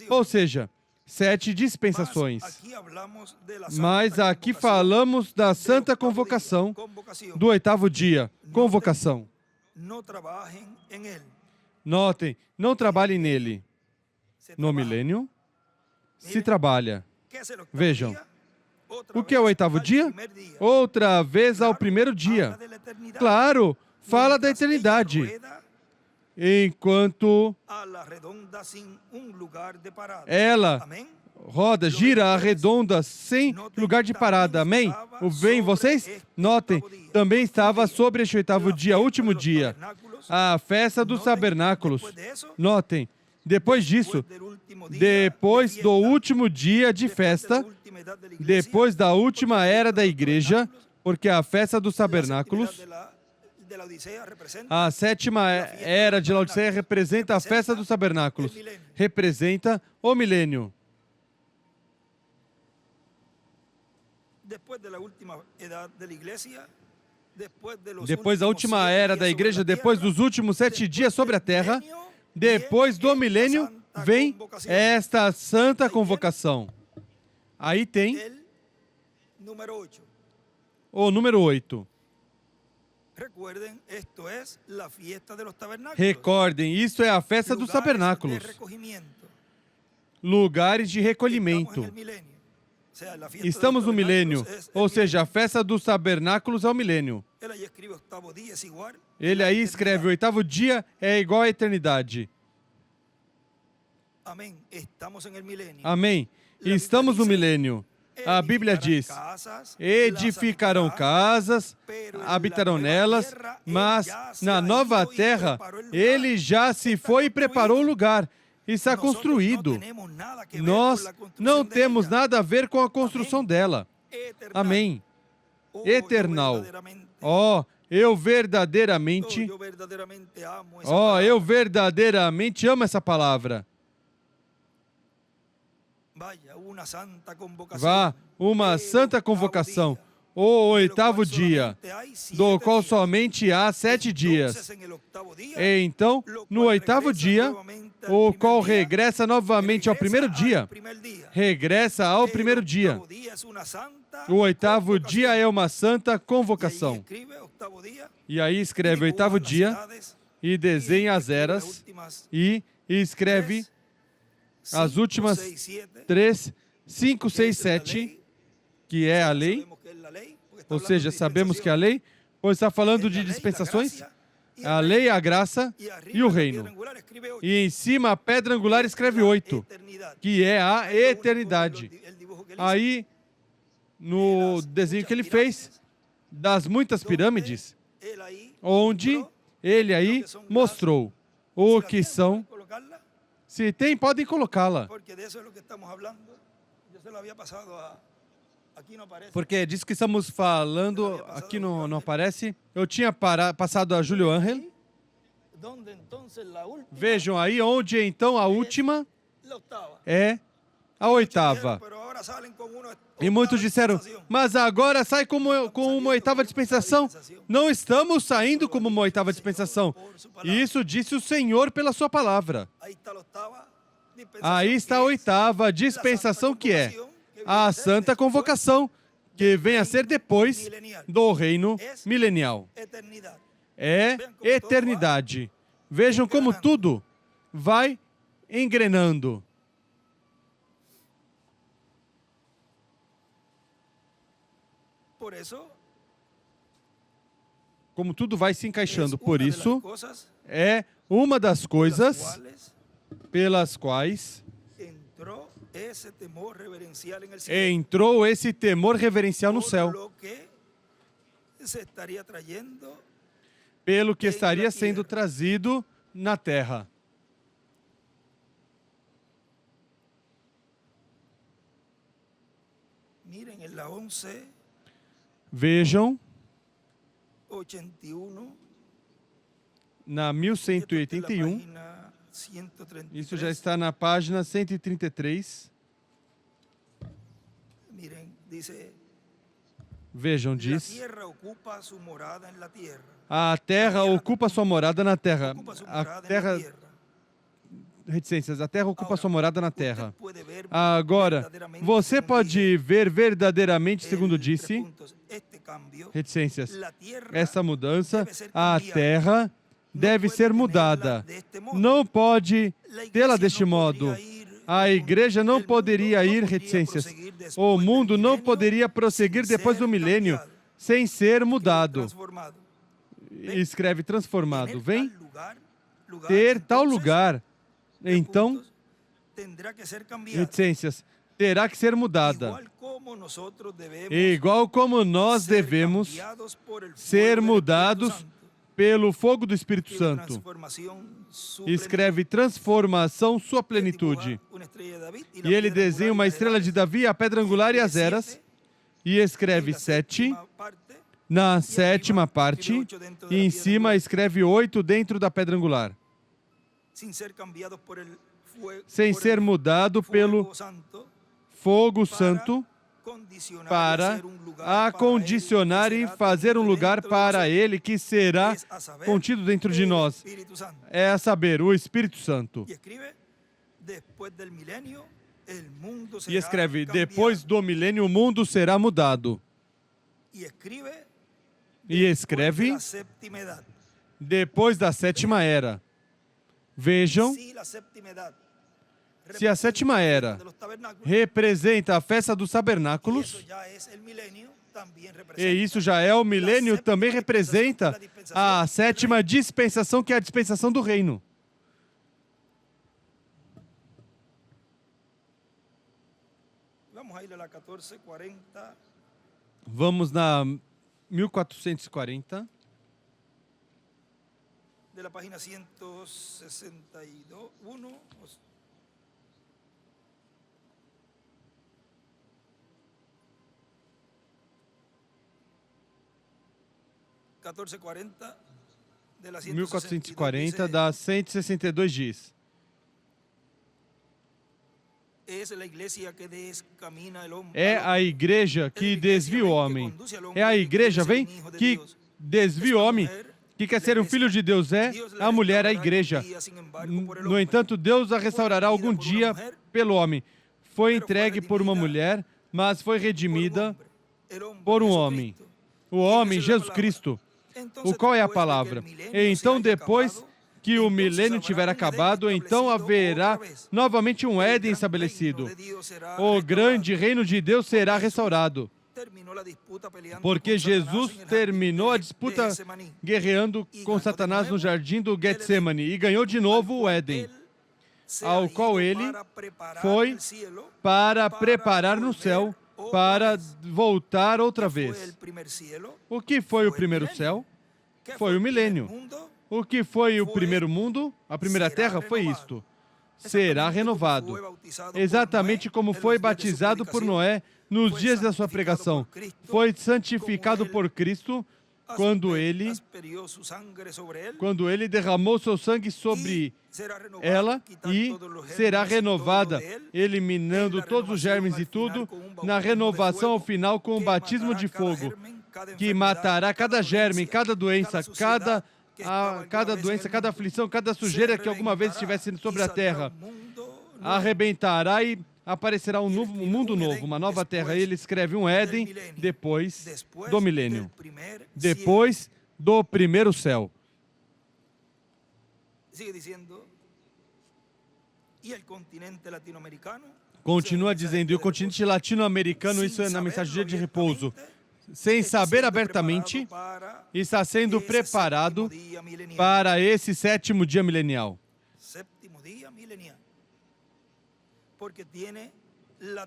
Ou seja, 7 dispensações. Mas aqui falamos da santa convocação do oitavo dia. Convocação. Notem, não trabalhem nele. No milênio, se trabalha. Vejam. O que é o oitavo dia? Outra vez ao primeiro dia. Claro, fala da eternidade. Enquanto ela roda, gira arredonda, sem lugar de parada. Amém? Veem vocês? Notem, também estava sobre este oitavo dia, último dia, a festa dos tabernáculos. Notem, depois disso, depois do último dia de festa, depois da última era da igreja, porque a festa dos tabernáculos, a sétima era de Laodiceia representa a festa dos tabernáculos, representa o milênio. Depois da última era da igreja, depois dos últimos 7 dias sobre a terra, depois do milênio, vem esta santa convocação. Aí tem o número 8. Recordem, isto é a festa dos tabernáculos. Lugares de recolhimento. Estamos no milênio, ou seja, a festa dos tabernáculos é o milênio. Ele aí escreve, o oitavo dia é igual à eternidade. Amém. Estamos no milênio. A Bíblia diz, edificarão casas, habitarão nelas, mas na nova terra, ele já se foi e preparou o lugar. Está construído. Nós não temos nada a ver com a construção dela. Amém. Eternal. Eu verdadeiramente amo essa palavra. Vá, uma santa convocação, o oitavo dia, do qual somente há 7 dias. Então, no oitavo dia, o qual regressa novamente ao primeiro dia, regressa ao primeiro dia. O oitavo dia é uma santa convocação. E aí escreve oitavo dia, e desenha as eras, e escreve as últimas 3, 5, 6, 7, que é a lei, ou seja, sabemos que é a lei, pois está falando de dispensações, a lei, a graça e o reino. E em cima, a pedra angular escreve 8, que é a eternidade. Aí, no desenho que ele fez, das muitas pirâmides, onde ele aí mostrou o que são. Se tem, podem colocá-la. Porque é disso que estamos falando, aqui não aparece. Eu tinha passado a Júlio Ángel. Vejam aí onde então a última é a oitava. E muitos disseram, mas agora sai com uma oitava dispensação. Não estamos saindo como uma oitava dispensação. Isso disse o Senhor pela sua palavra. Aí está a oitava dispensação, que é a santa convocação, que vem a ser depois do reino milenial. É eternidade. Vejam como tudo vai engrenando. Como tudo vai se encaixando. Por isso, é uma das coisas pelas quais entrou esse temor reverencial no céu, pelo que estaria sendo trazido na terra. Vejam, na 1181, Isso já está na página 133. Vejam, diz: a terra ocupa sua morada na terra. Reticências, a terra ocupa sua morada na terra. Agora, você pode ver verdadeiramente, segundo disse, reticências, essa mudança, a terra deve ser mudada. Não pode tê-la deste modo. A igreja não poderia ir, reticências. O mundo não poderia prosseguir depois do milênio sem ser mudado. Escreve transformado. Vem ter tal lugar. Então, reticências, terá que ser mudada. Igual como nós devemos ser mudados pelo fogo do Espírito Santo. Escreve transformação, sua plenitude. E ele desenha uma estrela de Davi, a pedra angular e as eras. E escreve 7 na sétima parte. E em cima escreve 8 dentro da pedra angular. Sem ser mudado pelo fogo santo para acondicionar e fazer um lugar para ele que será contido dentro de nós. É a saber, o Espírito Santo. E escreve, depois do milênio o mundo será mudado. E escreve, depois da sétima era. Vejam, se a sétima era representa a festa dos tabernáculos, e isso já é o milênio, também representa a sétima dispensação, que é a dispensação do reino. Vamos na 1440. De la página 161. 1440 da 162 diz: é a igreja que desvia o homem. É a igreja, vem, que desvia o homem, que quer ser um filho de Deus. É a mulher, a igreja. No entanto, Deus a restaurará algum dia pelo homem. Foi entregue por uma mulher, mas foi redimida por um homem. O homem, Jesus Cristo. O qual é a palavra? E então, depois que o milênio tiver acabado, então haverá novamente um Éden estabelecido. O grande reino de Deus será restaurado. Porque Jesus terminou a disputa guerreando com Satanás no jardim do Getsemane e ganhou de novo o Éden, ao qual ele foi para preparar no céu, para voltar outra vez. O que foi o primeiro céu? Foi o milênio. O que foi o primeiro mundo? A primeira terra foi isto. Será renovado. Exatamente como foi batizado por Noé nos dias da sua pregação. Foi santificado por Cristo quando ele derramou seu sangue sobre ela e será renovada, eliminando todos os germes e tudo, na renovação ao final com o batismo de fogo, que matará cada germe, cada doença, cada aflição, cada sujeira que alguma vez estivesse sobre a terra. Arrebentará e aparecerá um mundo novo, uma nova terra. Ele escreve um Éden depois do milênio, depois do primeiro céu. Continua dizendo, e o continente latino-americano, isso é na mensagem do dia de repouso, sem saber abertamente, está sendo preparado para esse sétimo dia milenial.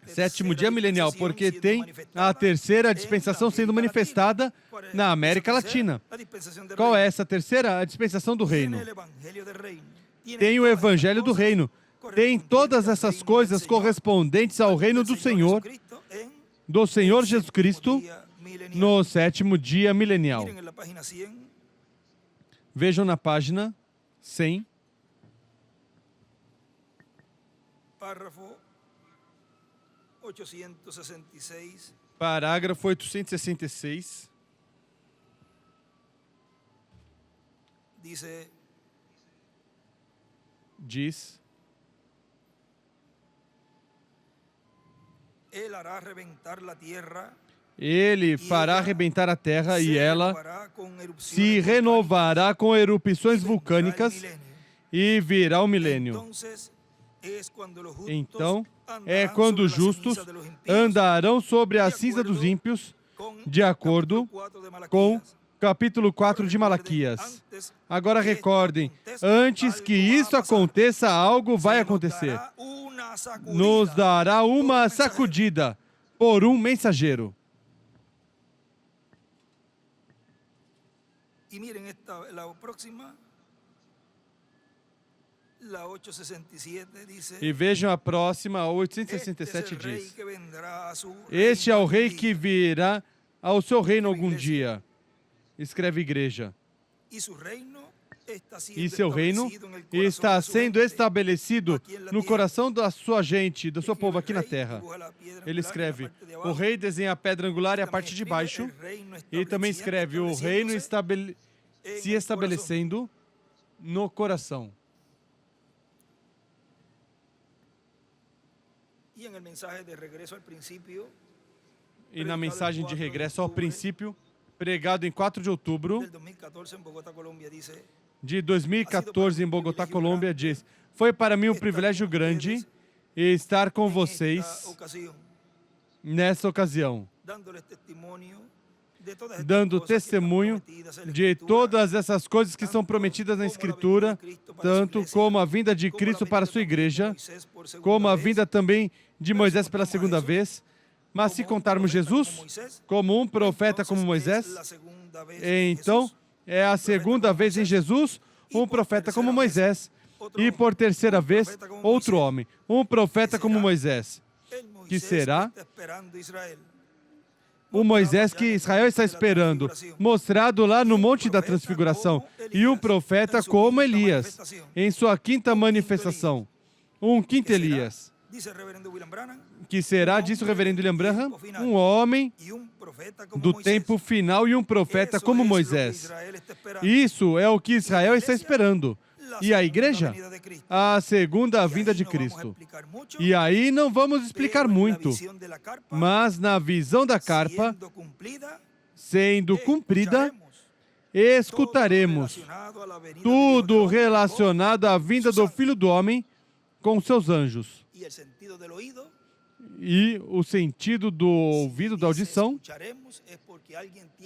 Sétimo dia milenial, porque tem a terceira dispensação sendo manifestada na América Latina. Qual é essa terceira? A dispensação do reino. Tem o Evangelho do Reino. Tem todas essas coisas correspondentes ao reino do Senhor Jesus Cristo, no sétimo dia milenial. Vejam na página 100. párrafo 866. Parágrafo 866. Diz: Ele fará arrebentar a terra e ela se renovará com erupções vulcânicas e virá o milênio. Então é quando os justos andarão sobre a cinza dos ímpios, de acordo com capítulo 4 de Malaquias. Agora recordem, antes que isso aconteça, algo vai acontecer. Nos dará uma sacudida por um mensageiro. E mirem la próxima, la 867 diz. E vejam a próxima, a 867 diz: Este é o rei que virá ao seu reino algum dia. Escreve igreja. E seu reino está sendo estabelecido no coração da sua gente, do seu povo aqui na terra. Ele escreve: o rei desenha a pedra angular e a parte de baixo. E também escreve: o reino se estabelecendo no coração. E na mensagem de regresso ao princípio, pregado em 4 de outubro de 2014 em Bogotá, Colômbia, diz: foi para mim um privilégio grande estar com vocês nessa ocasião, dando testemunho de todas essas coisas que são prometidas na Escritura, tanto como a vinda de Cristo para a sua igreja, como a vinda também de Moisés pela segunda vez. Mas se contarmos Jesus como um profeta como Moisés, então é a segunda vez em Jesus, um profeta como Moisés, e por terceira vez, outro homem, um profeta como Moisés, que será o Moisés que Israel está esperando, mostrado lá no Monte da Transfiguração, e um profeta como Elias, em sua quinta manifestação, um quinto Elias, que será, disse o reverendo William Branham, um homem do tempo final e um profeta como Moisés. Isso é o que Israel está esperando. E a igreja? A segunda vinda de Cristo. E aí não vamos explicar muito, mas na visão da carpa, sendo cumprida, escutaremos tudo relacionado à vinda do Filho do Homem com seus anjos. E o sentido do ouvido, da audição,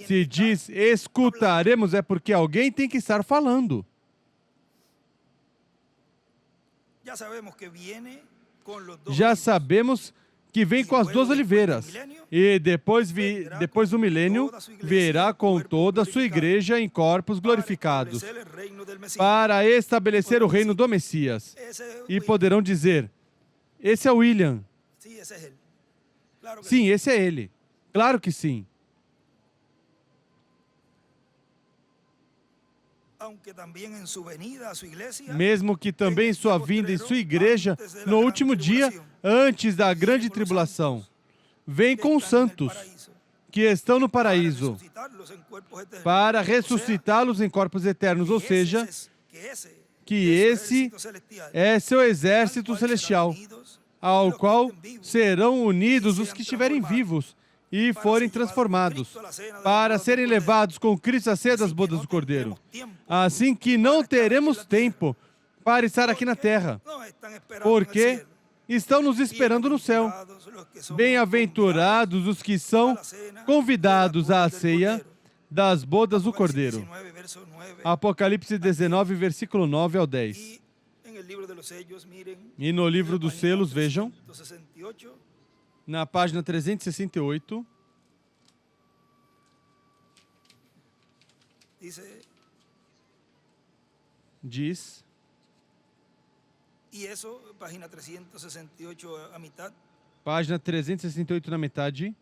se diz escutaremos, é porque alguém tem que estar falando. Já sabemos que vem com as 2 oliveiras. E depois do milênio, virá com toda a sua igreja em corpos glorificados, para estabelecer o reino do Messias. E poderão dizer: esse é William. Sim, esse é ele. Claro que sim. Mesmo que também em sua vinda em sua igreja, no último dia, antes da grande tribulação, vem com os santos que estão no paraíso para ressuscitá-los em corpos eternos, ou seja, que esse é seu exército celestial, ao qual serão unidos os que estiverem vivos e forem transformados, para serem levados com Cristo à ceia das bodas do Cordeiro. Assim que não teremos tempo para estar aqui na terra, porque estão nos esperando no céu. Bem-aventurados os que são convidados à ceia das bodas do Cordeiro. Apocalipse 19, versículo 9 ao 10. E no livro dos selos, vejam, na página 368, diz, página 368 a mitad. Página 368 na metade.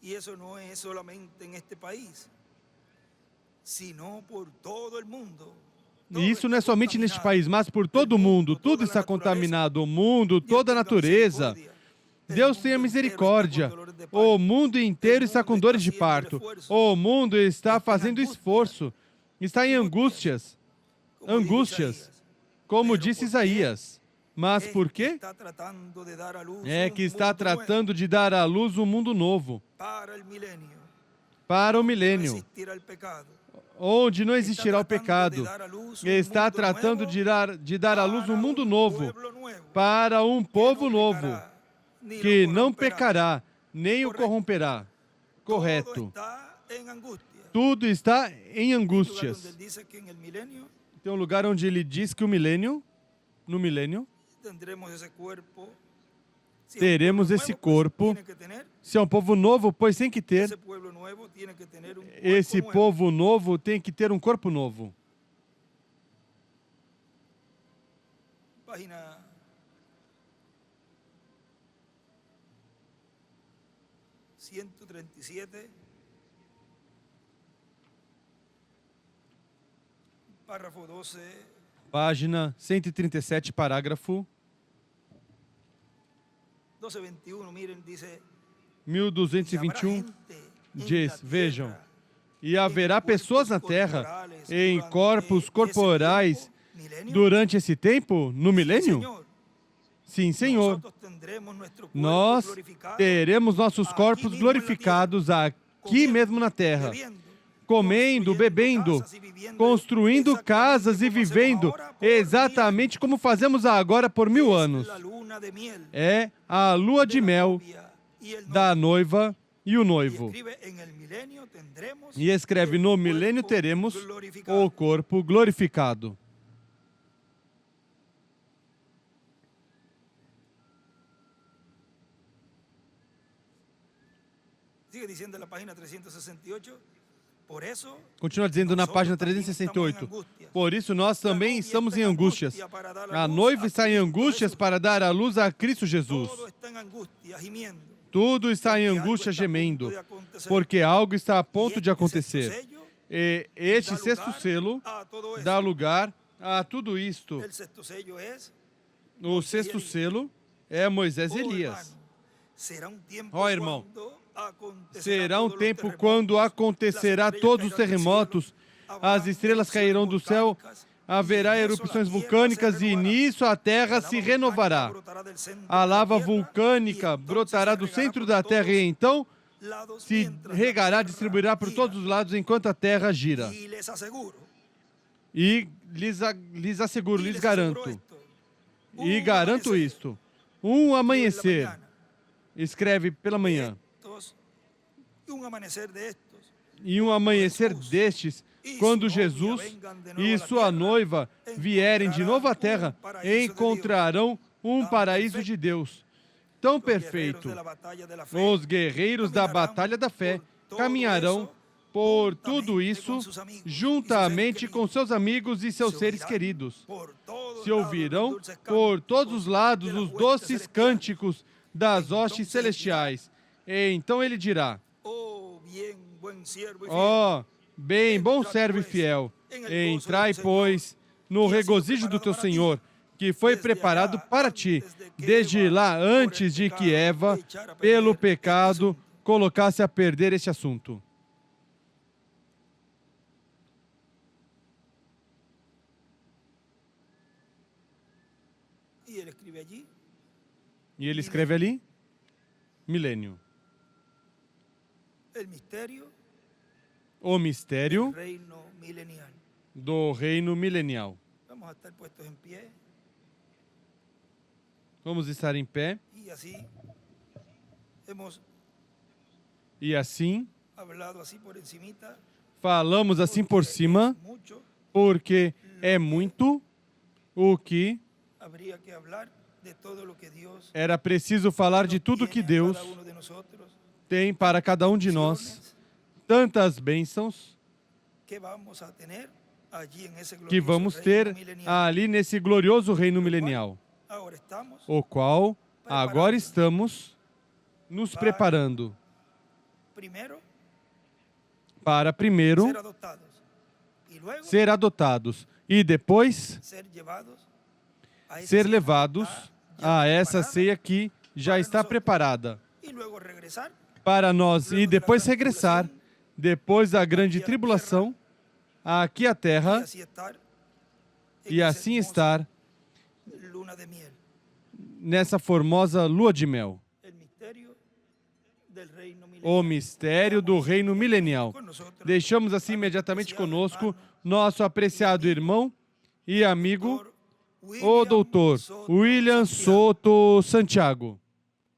E isso não é somente em este país, sino por todo o mundo. E isso não é somente neste país, mas por todo o mundo. Tudo está contaminado. O mundo, toda a natureza. Deus tenha misericórdia. O mundo inteiro está com dores de parto. O mundo está fazendo esforço. Está em angústias. Angústias. Como disse Isaías. Mas por quê? É que está tratando de dar à luz um mundo novo. Para o milênio. Onde não existirá o pecado. Está tratando de dar à luz um mundo novo. Para um povo novo. Que não pecará, nem o corromperá. Correto. Tudo está em angústias. Tem um lugar onde ele diz que no milênio, teremos esse corpo. Se é um povo novo, pois tem que ter. Esse povo novo tem que ter um corpo novo. Página 137, párrafo 12. Página 137, parágrafo 1221, miren, dice, 1221, diz, vejam, e haverá pessoas na terra em corpos corporais durante esse tempo, no milênio? Sim, Senhor. Nós teremos nossos corpos glorificados aqui mesmo na terra, comendo, bebendo, construindo casas e vivendo exatamente como fazemos agora por 1000 anos. É a lua de mel da noiva e o noivo. E escreve, no milênio teremos o corpo glorificado. Continua dizendo na página 368. Por isso nós também estamos em angústias. A noiva está em angústias para dar à luz a Cristo Jesus. Tudo está em angústia, gemendo, porque algo está a ponto de acontecer. E este sexto selo dá lugar a tudo isto. O sexto selo é Moisés e Elias. Ó, irmão, será um tempo quando acontecerá todos os terremotos, as estrelas cairão do céu, haverá erupções vulcânicas e nisso a terra se renovará. A lava vulcânica brotará do centro da terra e então se regará, distribuirá por todos os lados enquanto a terra gira. E lhes asseguro, lhes garanto, e garanto isto, um amanhecer, escreve pela manhã, e um amanhecer destes, quando Jesus e sua noiva vierem de novo à terra, encontrarão um paraíso de Deus tão perfeito. Os guerreiros da batalha da fé caminharão por tudo isso juntamente com seus amigos e seus seres queridos. Se ouvirão por todos os lados os doces cânticos das hostes celestiais. E então ele dirá, ó, bem, bom servo e fiel, entrai, pois, no regozijo do teu Senhor, que foi preparado para ti, desde lá antes de que Eva, pelo pecado, colocasse a perder este assunto. E ele escreve ali, milênio. O mistério do reino milenial. Vamos estar em pé. E assim, falamos assim por cima, porque é muito o que era preciso falar de tudo que Deus tem para cada um de nós, tantas bênçãos que vamos ter ali nesse glorioso reino milenial, o qual agora estamos nos preparando para primeiro ser adotados e depois ser levados a essa ceia que já está preparada para nós, e depois regressar, depois da grande tribulação, aqui à terra, e assim estar nessa formosa lua de mel. O mistério do reino milenial. Deixamos assim imediatamente conosco nosso apreciado irmão e amigo, o doutor William Soto Santiago.